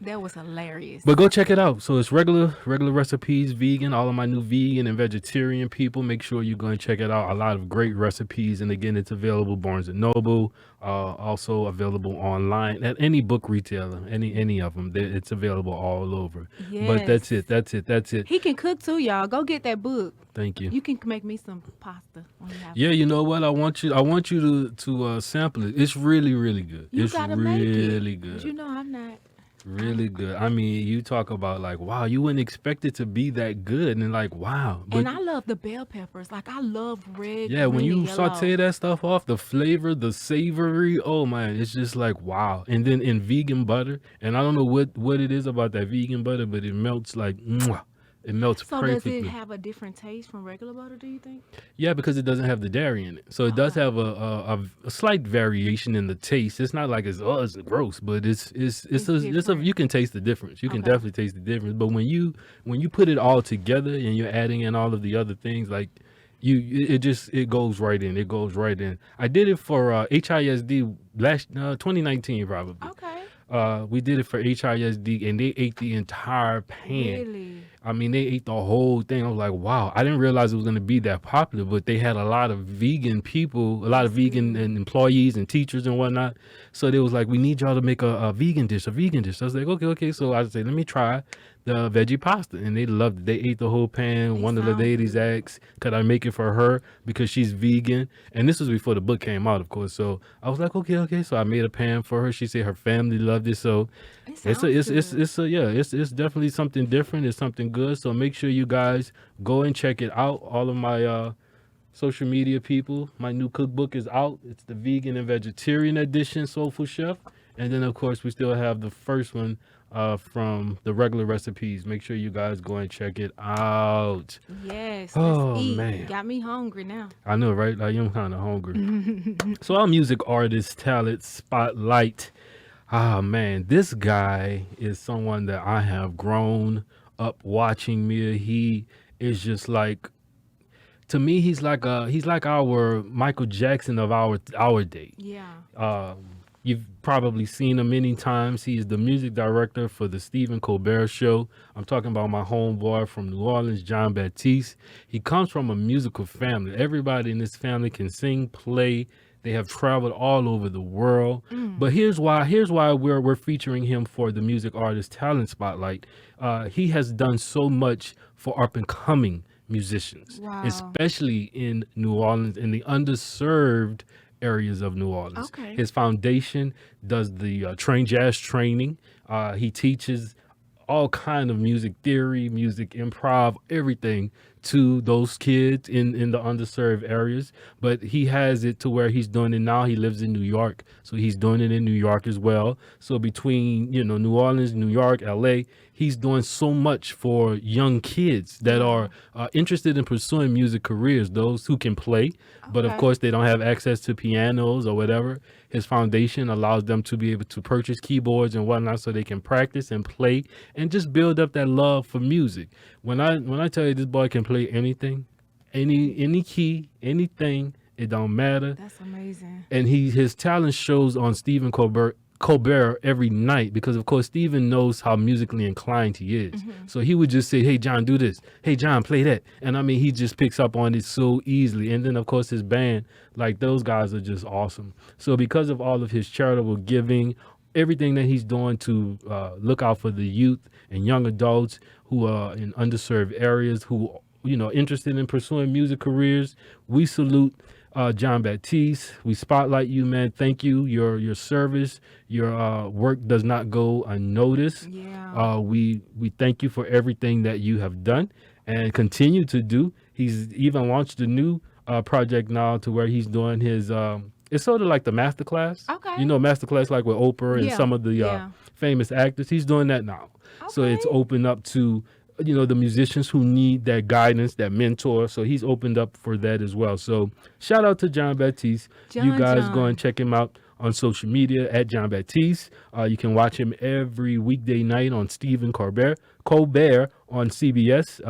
That was hilarious.
But go check it out. So it's regular recipes, vegan. All of my new vegan and vegetarian people, make sure you go and check it out. A lot of great recipes, and again, it's available Barnes and Noble. Also available online at any book retailer, any of them. It's available all over. But that's
Yes.
it. That's it.
He can cook too, y'all. Go get that book.
Thank you.
You can make me some pasta when you have
Yeah, you know what? I want you to sample it. It's really good.
You
It's
gotta make it.
really
But
good.
you know I'm not.
Really good. I mean, you talk about like, wow, you wouldn't expect it to be that good, and like, wow. But
And I love the bell peppers. Like I love red.
yeah, when
green,
you
and yellow.
saute that stuff off, the flavor, the savory, oh man, it's just like wow. And then in vegan butter, and I don't know what it is about that vegan butter, but it melts like, mwah. It melts
So does
perfectly.
it have a different taste from regular butter? Do you think?
Yeah, because it doesn't have the dairy in it, so it does have a slight variation in the taste. It's not like it's gross, but it's
different.
you can taste the difference. You can
Okay.
definitely taste the difference. But when you put it all together and you're adding in all of the other things, like it goes right in. It goes right in. I did it for HISD last 2019 probably.
Okay.
We did it for HISD, and they ate the entire pan.
Really?
I mean, they ate the whole thing. I was like, wow. I didn't realize it was going to be that popular, but they had a lot of vegan people, a lot of vegan and employees and teachers and whatnot. So they was like, we need y'all to make a vegan dish, a vegan dish. I was like, okay. So I said, let me try the veggie pasta. And they loved it. They ate the whole pan.
It
One of the
sounds
ladies
good.
asked, could I make it for her because she's vegan? And this was before the book came out, of course. So I was like, okay. So I made a pan for her. She said her family loved it. So
It
it's
sounds good.
it's definitely something different. It's something good. So make sure you guys go and check it out. All of my social media people, my new cookbook is out. It's the vegan and vegetarian edition, Soulful Chef. And then of course we still have the first one from the regular recipes. Make sure you guys go and check it out.
Yes.
Oh,
Let's eat.
man.
Got me hungry now.
I know, right? Like, I'm kind of hungry. So our music artist talent spotlight. Ah, man, this guy is someone that I have grown up watching. Me, he is just like, to me, he's like our Michael Jackson of our day.
Yeah.
You've probably seen him many times. He is the music director for the Stephen Colbert Show. I'm talking about my homeboy from New Orleans, John Baptiste. He comes from a musical family. Everybody in this family can sing, play. They have traveled all over the world. But here's why we're featuring him for the music artist talent spotlight. He has done so much for up and coming musicians,
Wow.
especially in New Orleans, in the underserved areas of New Orleans.
Okay.
His foundation does the train jazz training. He teaches all kind of music theory, music improv, everything to those kids in the underserved areas. But he has it to where he's doing it now. He lives in New York, so he's doing it in New York as well. So between New Orleans, New York, L.A., he's doing so much for young kids that are interested in pursuing music careers. Those who can play, but of
Okay.
course they don't have access to pianos or whatever. His foundation allows them to be able to purchase keyboards and whatnot so they can practice and play and just build up that love for music. When I tell you this boy can play anything, any key, anything, it don't matter.
That's amazing.
And his talent shows on Stephen Colbert every night because of course Stephen knows how musically inclined he is. So he would just say, "Hey John, do this. Hey John, play that." And I mean he just picks up on it so easily. And then of course his band, like those guys are just awesome. So because of all of his charitable giving, everything that he's doing to look out for the youth and young adults who are in underserved areas, who interested in pursuing music careers, we salute John Baptiste. We spotlight you, man. Thank you. Your service, your work does not go unnoticed.
Yeah.
We thank you for everything that you have done and continue to do. He's even launched a new project now to where he's doing his. It's sort of like the masterclass.
Okay.
Masterclass like with Oprah and
Yeah.
some of the
Yeah.
famous actors. He's doing that now. So it's
Okay.
open up to the musicians who need that guidance, that mentor. So he's opened up for that as well. So shout out to John Baptiste. You guys go and check him out on social media at John Baptiste. You can watch him every weekday night on Stephen Colbert on CBS.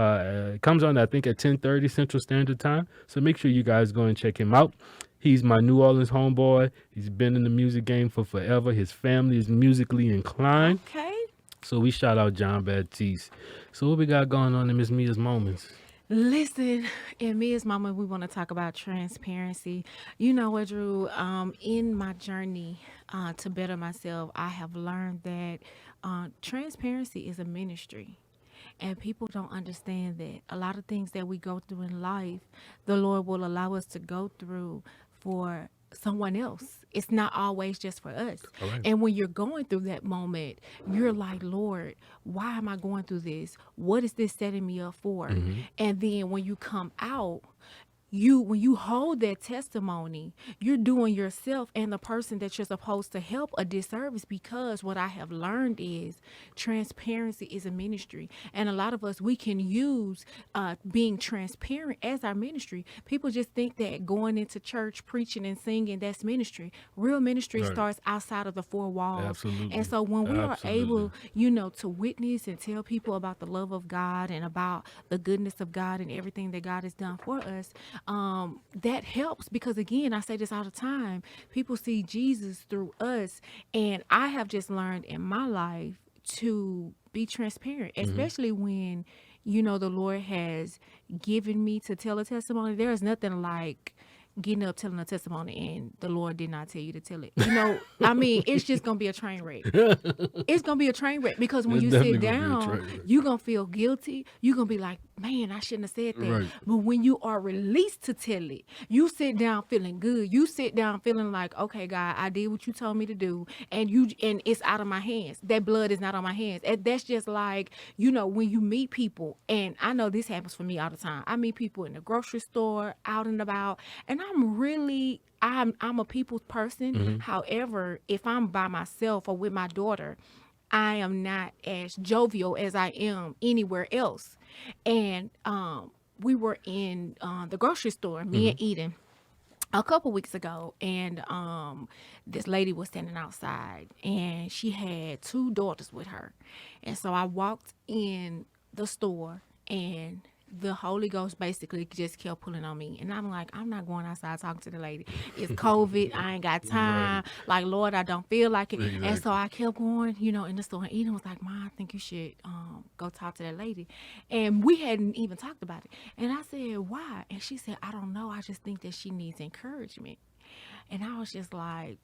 It comes on, I think, at 10:30 Central Standard Time. So make sure you guys go and check him out. He's my New Orleans homeboy. He's been in the music game for forever. His family is musically inclined.
Okay.
So we shout out John Baptiste. So what we got going on in Miss Mia's Moments?
Listen, in Mia's Mama, we want to talk about transparency. You know what, Drew? In my journey to better myself, I have learned that transparency is a ministry. And people don't understand that a lot of things that we go through in life, the Lord will allow us to go through for someone else. It's not always just for us.
Correct.
And when you're going through that moment, you're like, Lord, why am I going through this? What is this setting me up for? And then when you come out, when you hold that testimony, you're doing yourself and the person that you're supposed to help a disservice, because what I have learned is transparency is a ministry. And a lot of us, we can use being transparent as our ministry. People just think that going into church, preaching and singing, that's ministry. Real ministry
Right.
starts outside of the four walls.
Absolutely.
And so when we are
Absolutely.
able, to witness and tell people about the love of God and about the goodness of God and everything that God has done for us, that helps, because again, I say this all the time, people see Jesus through us. And I have just learned in my life to be transparent, especially when, the Lord has given me to tell a testimony. There is nothing like getting up telling a testimony and the Lord did not tell you to tell it. I mean, it's just gonna be a train wreck. It's gonna be a train wreck, because when
It's
you
definitely
sit
gonna be a
down,
train wreck.
you're gonna feel guilty. You're gonna be like, man, I shouldn't have said that.
Right.
But when you are released to tell it, you sit down feeling good. You sit down feeling like, okay, God, I did what you told me to do, and it's out of my hands. That blood is not on my hands. And that's just like, when you meet people, and I know this happens for me all the time. I meet people in the grocery store, out and about, and I'm a people's person. However, if I'm by myself or with my daughter, I am not as jovial as I am anywhere else. And we were in the grocery store, me and Eden, a couple weeks ago, and this lady was standing outside, and she had two daughters with her. And so I walked in the store, and the Holy Ghost basically just kept pulling on me. And I'm like, I'm not going outside talking to the lady. It's COVID. I ain't got time. Like, Lord, I don't feel like it.
Exactly.
And so I kept going, in the store. And Eden was like, Mom, I think you should go talk to that lady. And we hadn't even talked about it. And I said, why? And she said, I don't know. I just think that she needs encouragement. And I was just like,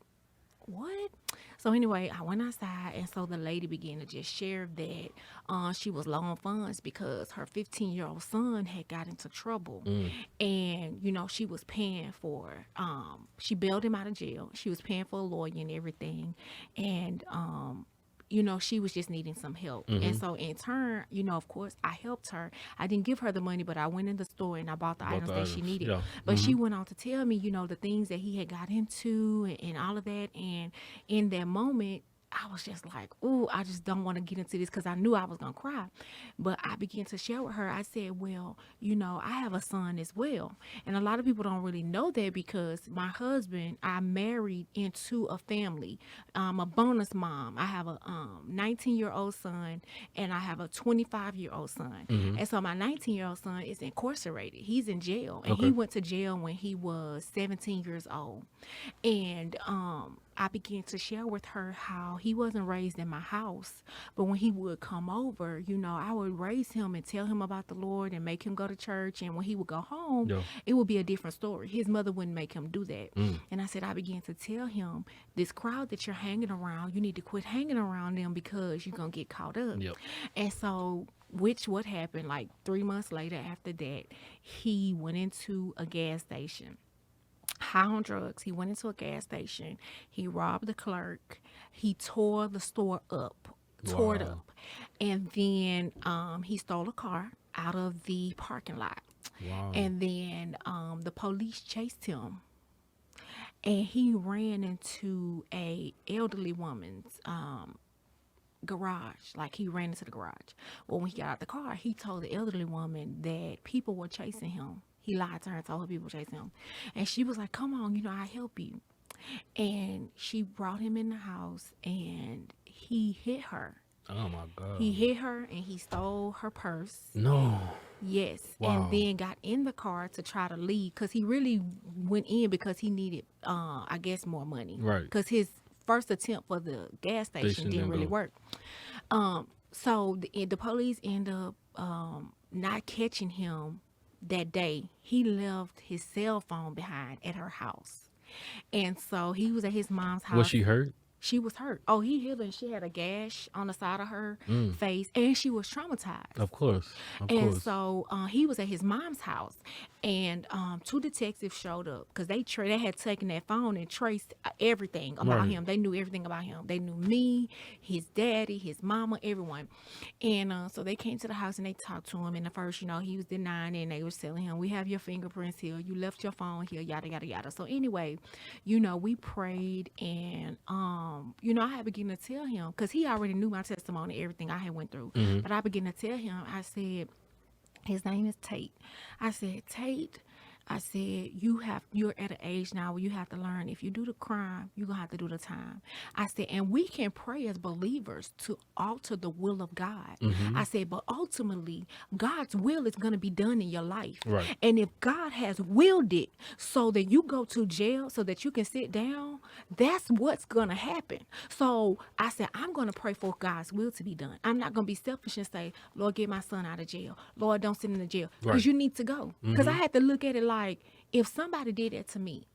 what? So anyway, I went outside, and so the lady began to just share that she was low on funds because her 15-year-old son had got into trouble,
Mm.
and she was paying for. She bailed him out of jail. She was paying for a lawyer and everything, and she was just needing some help. And
Mm-hmm.
so in turn, of course, I helped her. I didn't give her the money, but I went in the store and I bought the
About
items
the
that she
items.
needed.
Yeah.
But
Mm-hmm.
she went on to tell me, the things that he had got into and all of that. And in that moment, I was just like, "Ooh, I just don't want to get into this," because I knew I was going to cry. But I began to share with her. I said, well, I have a son as well. And a lot of people don't really know that because my husband, I married into a family. A bonus mom. I have a 19-year-old son and I have a 25-year-old son.
Mm-hmm.
And so my 19-year-old son is incarcerated. He's in jail. And he
Okay.
went to jail when he was 17 years old. And I began to share with her how he wasn't raised in my house, but when he would come over, I would raise him and tell him about the Lord and make him go to church. And when he would go home,
Yeah.
it would be a different story. His mother wouldn't make him do that.
Mm.
And I said, I began to tell him, this crowd that you're hanging around, you need to quit hanging around them because you're going to get caught up.
Yep.
And so, what happened, like 3 months later after that, he went into a gas station high on drugs. He went into a gas station. He robbed the clerk. He tore the store up, tore it
Wow.
up. And then he stole a car out of the parking lot.
Wow.
And then the police chased him. And he ran into a elderly woman's garage. Like, he ran into the garage. Well, when he got out the car, he told the elderly woman that people were chasing him. He lied to her and told her people were chasing him. And she was like, come on, I'll help you. And she brought him in the house and he hit her.
Oh my God.
He hit her and he stole her purse.
No.
Yes.
Wow.
And then got in the car to try to leave because he really went in because he needed, I guess, more money.
Right.
Because his first attempt for the gas station
Station
didn't
didn't
really
go.
work. So the police ended up not catching him that day. He left his cell phone behind at her house. And so he was at his mom's house.
Was she hurt?
She was hurt. Oh, he hit her and she had a gash on the side of her
Mm.
face and she was traumatized.
Of course. Of
And
course.
so he was at his mom's house, and two detectives showed up because they had taken that phone and traced everything about
Right.
him. They knew everything about him. They knew me, his daddy, his mama, everyone. And so they came to the house and they talked to him. And at first, he was denying it, and they was telling him, "We have your fingerprints here. You left your phone here, yada yada yada." So anyway, we prayed, and I had begun to tell him because he already knew my testimony, everything I had went through.
Mm-hmm.
But I began to tell him, I said, his name is Tate. I said, Tate, I said, you're at an age now where you have to learn, if you do the crime, you're going to have to do the time. I said, and we can pray as believers to alter the will of God.
Mm-hmm.
I said, but ultimately, God's will is going to be done in your life.
Right.
And if God has willed it so that you go to jail so that you can sit down, that's what's going to happen. So I said, I'm going to pray for God's will to be done. I'm not going to be selfish and say, Lord, get my son out of jail. Lord, don't send him to jail. Because
Right.
you need to go. Because I had to look at it like, if somebody did that to me,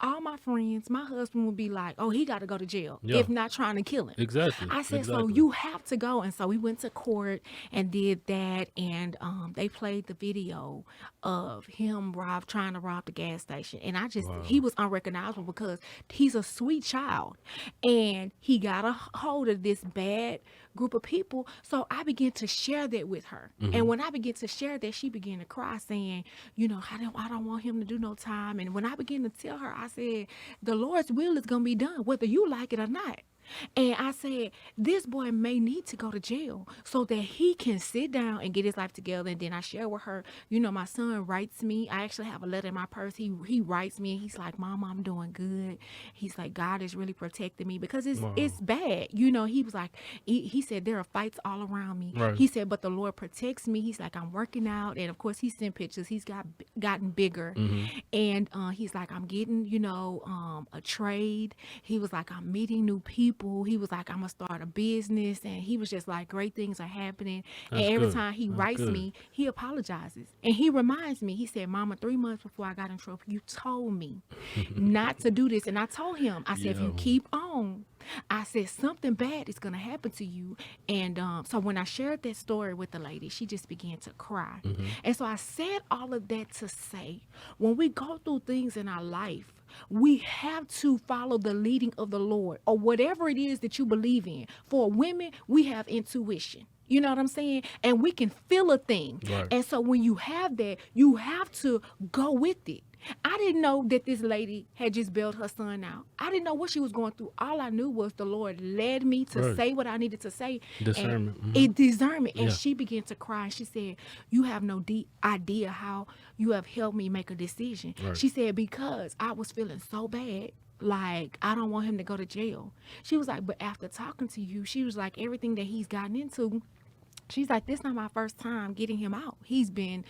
all my friends, my husband would be like, oh, he got to go to jail,
Yeah.
if not trying to kill him.
Exactly.
I said, so
Exactly.
you have to go. And so we went to court and did that. And they played the video of him trying to rob the gas station. And he was unrecognizable because he's a sweet child. And he got a hold of this bad group of people. So I began to share that with her. And when I began to share that, she began to cry saying, I don't want him to do no time. And when I began to tell her, I said, the Lord's will is going to be done, whether you like it or not. And I said, this boy may need to go to jail so that he can sit down and get his life together. And then I share with her, my son writes me. I actually have a letter in my purse. He writes me and he's like, Mama, I'm doing good. He's like, God is really protecting me because it's bad. He was like, he said, there are fights all around me.
Right.
He said, but the Lord protects me. He's like, I'm working out. And of course, he sent pictures. He's gotten bigger. And he's like, I'm getting, a trade. He was like, I'm meeting new people. people. He was like, I'm gonna start a business, and he was just like, great things are happening.
That's
And every
good.
time he
That's
writes
good.
me, he apologizes and he reminds me. He said, Mama, 3 months before I got in trouble, you told me not to do this, and I told him, I said, if you
Yo.
keep on, I said something bad is gonna happen to you. And so when I shared that story with the lady, she just began to cry. And so I said all of that to say, when we go through things in our life, we have to follow the leading of the Lord or whatever it is that you believe in. For women, we have intuition. You know what I'm saying? And we can feel a thing.
Right.
And so when you have that, you have to go with it. I didn't know that this lady had just bailed her son out. I didn't know what she was going through. All I knew was the Lord led me to
Right.
say what I needed to say.
Discernment.
And it discernment. And
Yeah.
she began to cry. And she said, you have no idea how you have helped me make a decision.
Right.
She said, because I was feeling so bad. Like, I don't want him to go to jail. She was like, but after talking to you, she was like, everything that he's gotten into, she's like, this not my first time getting him out. He's been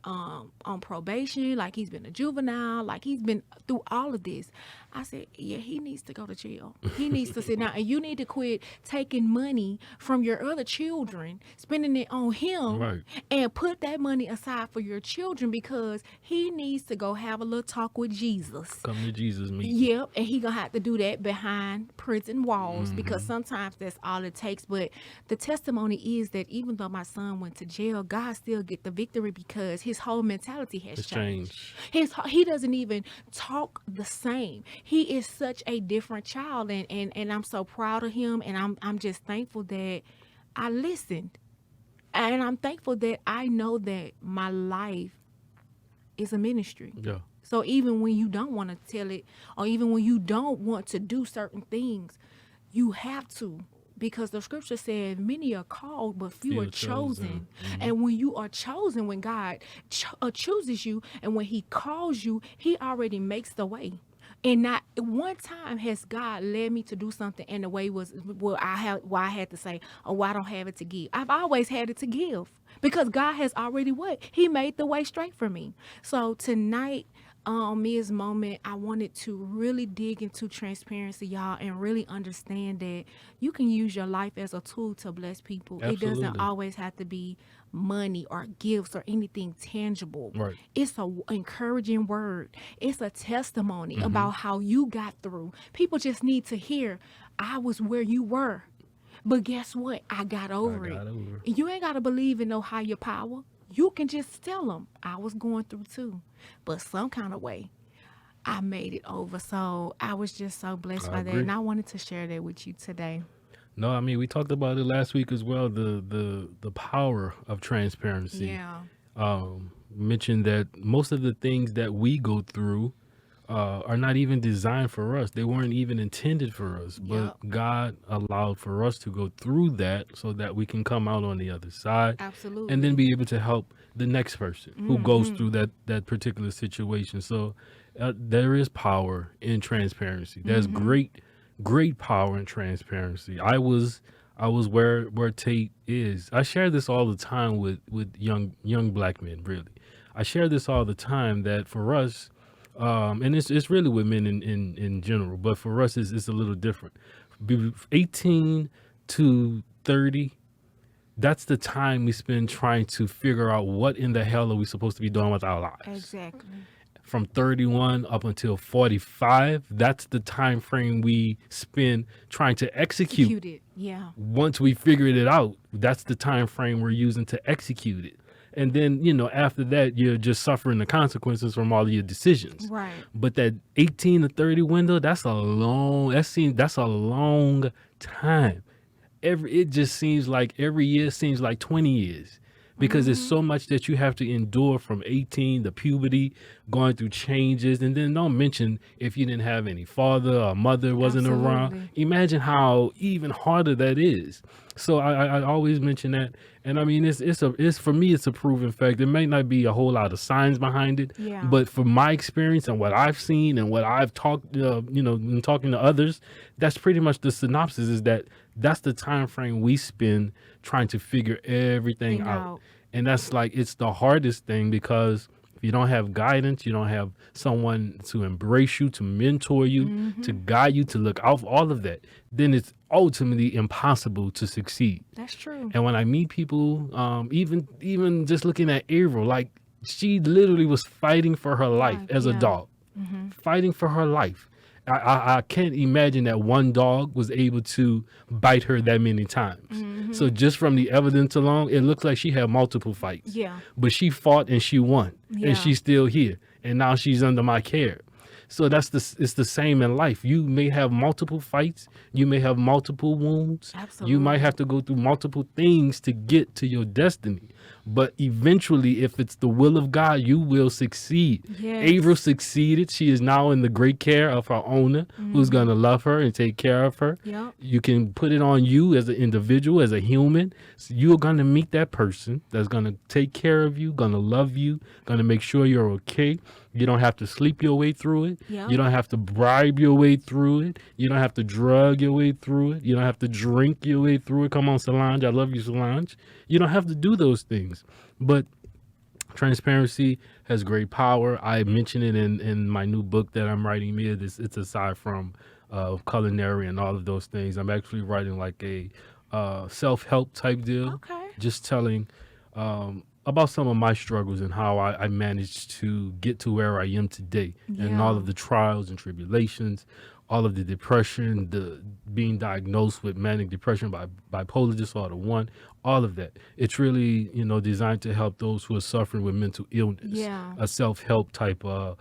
on probation, like he's been a juvenile, like he's been through all of this. I said, yeah, he needs to go to jail. He needs to sit down, and you need to quit taking money from your other children, spending it on him,
Right.
and put that money aside for your children, because he needs to go have a little talk with Jesus.
Come to Jesus meeting.
Yep, and he gonna have to do that behind prison walls, because sometimes that's all it takes. But the testimony is that even though my son went to jail, God still get the victory because his whole mentality has
It's
changed.
changed.
He doesn't even talk the same. He is such a different child, and I'm so proud of him, and I'm just thankful that I listened, and I'm thankful that I know that my life is a ministry.
Yeah.
So even when you don't want to tell it, or even when you don't want to do certain things, you have to. Because the scripture said, many are called, but few are chosen. And when you are chosen, when God chooses you, and when he calls you, he already makes the way. And not one time has God led me to do something, and the way was I had to say, oh, well, I don't have it to give. I've always had it to give, because God has already He made the way straight for me. So tonight, Mia's moment, I wanted to really dig into transparency, y'all, and really understand that you can use your life as a tool to bless people. It doesn't
Absolutely.
always have to be money or gifts or anything tangible.
Right.
It's a encouraging word. It's a testimony about how you got through. People just need to hear, I was where you were, but guess what? I got over
got
it.
over it.
And you ain't got to believe in no higher power. You can just tell them, I was going through too, but some kind of way I made it over. So I was just so blessed
I
by that,
agree.
and I wanted to share that with you today.
No, I mean we talked about it last week as well. The power of transparency.
Yeah.
Mentioned that most of the things that we go through are not even designed for us. They weren't even intended for us. But
Yep.
God allowed for us to go through that so that we can come out on the other side.
Absolutely.
And then be able to help the next person who goes through that particular situation. So there is power in transparency. There's great power in transparency. I was where Tate is. I share this all the time with young black men. Really, I share this all the time that for us, and it's really with men in general, but for us it's a little different. 18 to 30. That's the time we spend trying to figure out what in the hell are we supposed to be doing with our lives.
Exactly.
From 31 up until 45, that's the time frame we spend trying to execute.
Execute it. Yeah.
Once we figured it out, that's the time frame we're using to execute it. And then, after that, you're just suffering the consequences from all of your decisions.
Right.
But that 18 to 30 window, that's a long time. It just seems like every year seems like 20 years. Because there's so much that you have to endure from 18 to puberty, going through changes. And then don't mention if you didn't have any father or mother wasn't around.
Absolutely.
Imagine how even harder that is. So I always mention that. And I mean, it's for me, it's a proven fact. There may not be a whole lot of science behind it.
Yeah.
But from my experience and what I've seen and what I've talked, in talking to others, that's pretty much the synopsis is that's the time frame we spend trying to figure everything out. And that's like, it's the hardest thing because you don't have guidance, you don't have someone to embrace you, to mentor you, to guide you, to look out for all of that, then it's ultimately impossible to succeed.
That's true.
And when I meet people, even just looking at April, like she literally was fighting for her life as a
Yeah.
dog, fighting for her life. I can't imagine that one dog was able to bite her that many times. So just from the evidence alone, it looks like she had multiple fights.
Yeah.
But she fought and she won,
Yeah.
and she's still here, and now she's under my care. So it's the same in life. You may have multiple fights, you may have multiple wounds, you might
Absolutely.
have to go through multiple things to get to your destiny. But eventually, if it's the will of God, you will succeed.
Yes.
April succeeded. She is now in the great care of her owner, who's going to love her and take care of her.
Yep.
You can put it on you as an individual, as a human. So you're going to meet that person that's going to take care of you, going to love you, going to make sure you're okay. You don't have to sleep your way through it.
Yep.
You don't have to bribe your way through it. You don't have to drug your way through it. You don't have to drink your way through it. Come on, Solange. I love you, Solange. You don't have to do those things. But transparency has great power. I mention it in my new book that I'm writing. It's aside from culinary and all of those things. I'm actually writing like a self-help type deal.
Okay.
Just telling about some of my struggles and how I managed to get to where I am today, and all
Yeah.
of the trials and tribulations, all of the depression, the being diagnosed with manic depression by bipolar disorder 1, all of that. It's really, designed to help those who are suffering with mental illness.
Yeah.
A self-help type book.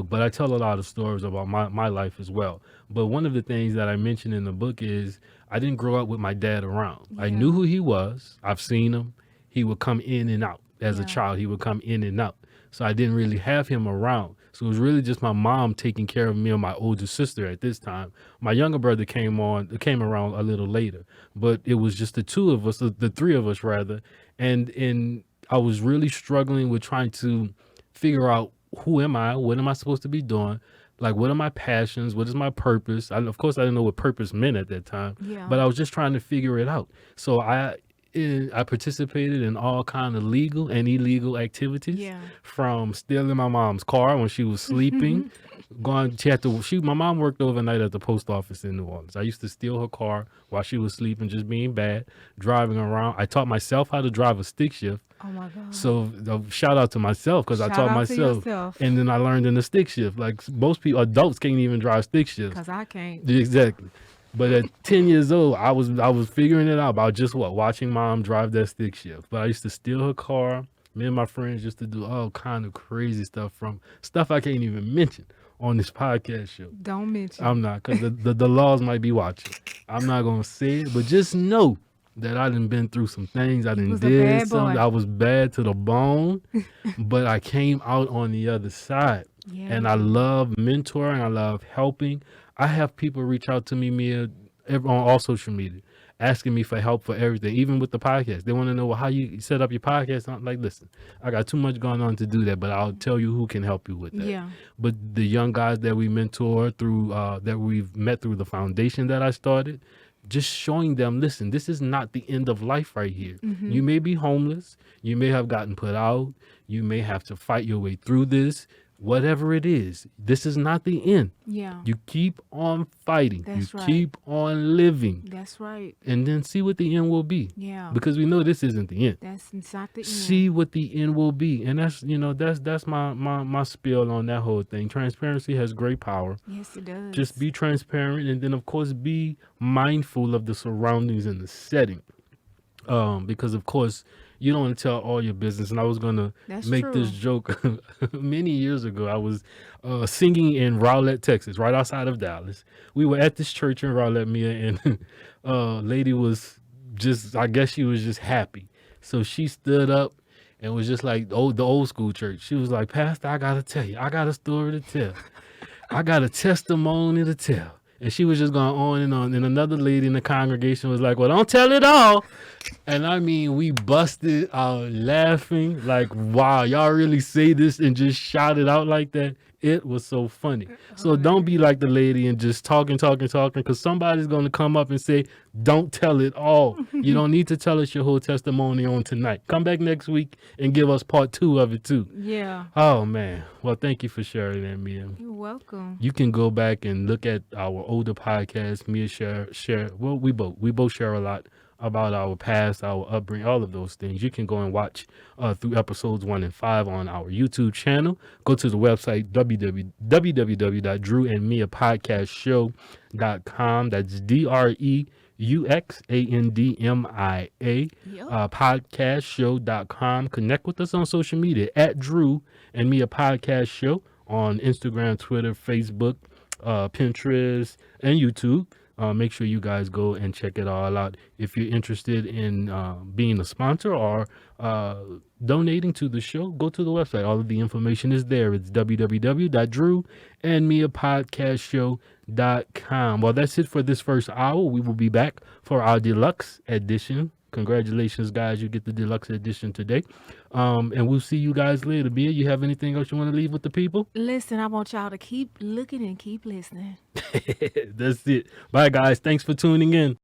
But I tell a lot of stories about my life as well. But one of the things that I mentioned in the book is I didn't grow up with my dad around. I
Yeah.
knew who he was. I've seen him. He would come in and out as a
Yeah.
child. He would come in and out. So I didn't really have him around. So it was really just my mom taking care of me and my older sister at this time. My younger brother came around a little later, but it was just the two of us, the three of us rather. And I was really struggling with trying to figure out, who am I? What am I supposed to be doing? Like, what are my passions? What is my purpose? Of course, I didn't know what purpose meant at that time,
Yeah.
but I was just trying to figure it out. So I participated in all kind of legal and illegal activities,
Yeah.
from stealing my mom's car when she was sleeping. My mom worked overnight at the post office in New Orleans. I used to steal her car while she was sleeping, just being bad, driving around. I taught myself how to drive a stick shift.
Oh my God.
So shout out to myself, because I
Shout
taught
out to
myself.
yourself.
And then I learned in the stick shift. Like, most people, adults can't even drive stick shifts.
Because I can't.
Exactly. But at 10 years old, I was figuring it out about just watching mom drive that stick shift. But I used to steal her car. Me and my friends used to do all kind of crazy stuff, from stuff I can't even mention on this podcast show.
Don't mention.
I'm not, because the laws might be watching. I'm not gonna say it, but just know that I done been through some things. I done
was a
did
bad
some.
boy.
I was bad to the bone, but I came out on the other side.
Yeah.
And I love mentoring. I love helping. I have people reach out to me, Mia, on all social media, asking me for help for everything, even with the podcast. They want to know, well, how you set up your podcast. I'm like, listen, I got too much going on to do that, but I'll tell you who can help you with that.
Yeah.
But the young guys that we mentor through, that we've met through the foundation that I started, just showing them, listen, this is not the end of life right here.
Mm-hmm.
You may be homeless. You may have gotten put out. You may have to fight your way through this. Whatever it is, this is not the end.
Yeah.
You keep on fighting.
That's
you
right.
keep on living,
That's right.
and then see what the end will be.
Yeah.
Because we know this isn't the end.
That's not the end.
See what the end will be. And that's my spiel on that whole thing. Transparency has great power.
Yes, it does.
Just be transparent, and then of course be mindful of the surroundings and the setting. Because of course you don't want to tell all your business. And I was gonna
That's
make
true.
this joke many years ago. I was singing in Rowlett, Texas, right outside of Dallas. We were at this church in Rowlett, Mia, and lady was just, I guess she was just happy. So she stood up and was just like the old school church. She was like, Pastor, I gotta tell you, I got a story to tell. I got a testimony to tell. And she was just going on and on. And another lady in the congregation was like, well, don't tell it all. And I mean, we busted out laughing. Like, wow, y'all really say this and just shout it out like that? It was so funny. So
Oh,
don't be like the lady and just talking, because somebody's going to come up and say, don't tell it all. You don't need to tell us your whole testimony on tonight. Come back next week and give us part 2 of it too.
yeah.
Oh, man. Well, thank you for sharing that, Mia.
You're welcome.
You can go back and look at our older podcasts. Mia share. Well, we both share a lot about our past, our upbringing, all of those things. You can go and watch through episodes 1 and 5 on our YouTube channel. Go to the website www.drewandmiapodcastshow.com. That's DREUXANDMIA
Yep.
podcastshow.com. Connect with us on social media at Drew and Mia Podcast Show on Instagram, Twitter, Facebook, Pinterest, and YouTube. Make sure you guys go and check it all out. If you're interested in being a sponsor or donating to the show, go to the website. All of the information is there. It's www.drewandmiapodcastshow.com. Well, that's it for this first hour. We will be back for our deluxe edition. Congratulations, guys. You get the deluxe edition today. And we'll see you guys later. Mia, you have anything else you want to leave with the people?
Listen, I want y'all to keep looking and keep listening.
That's it. Bye, guys. Thanks for tuning in.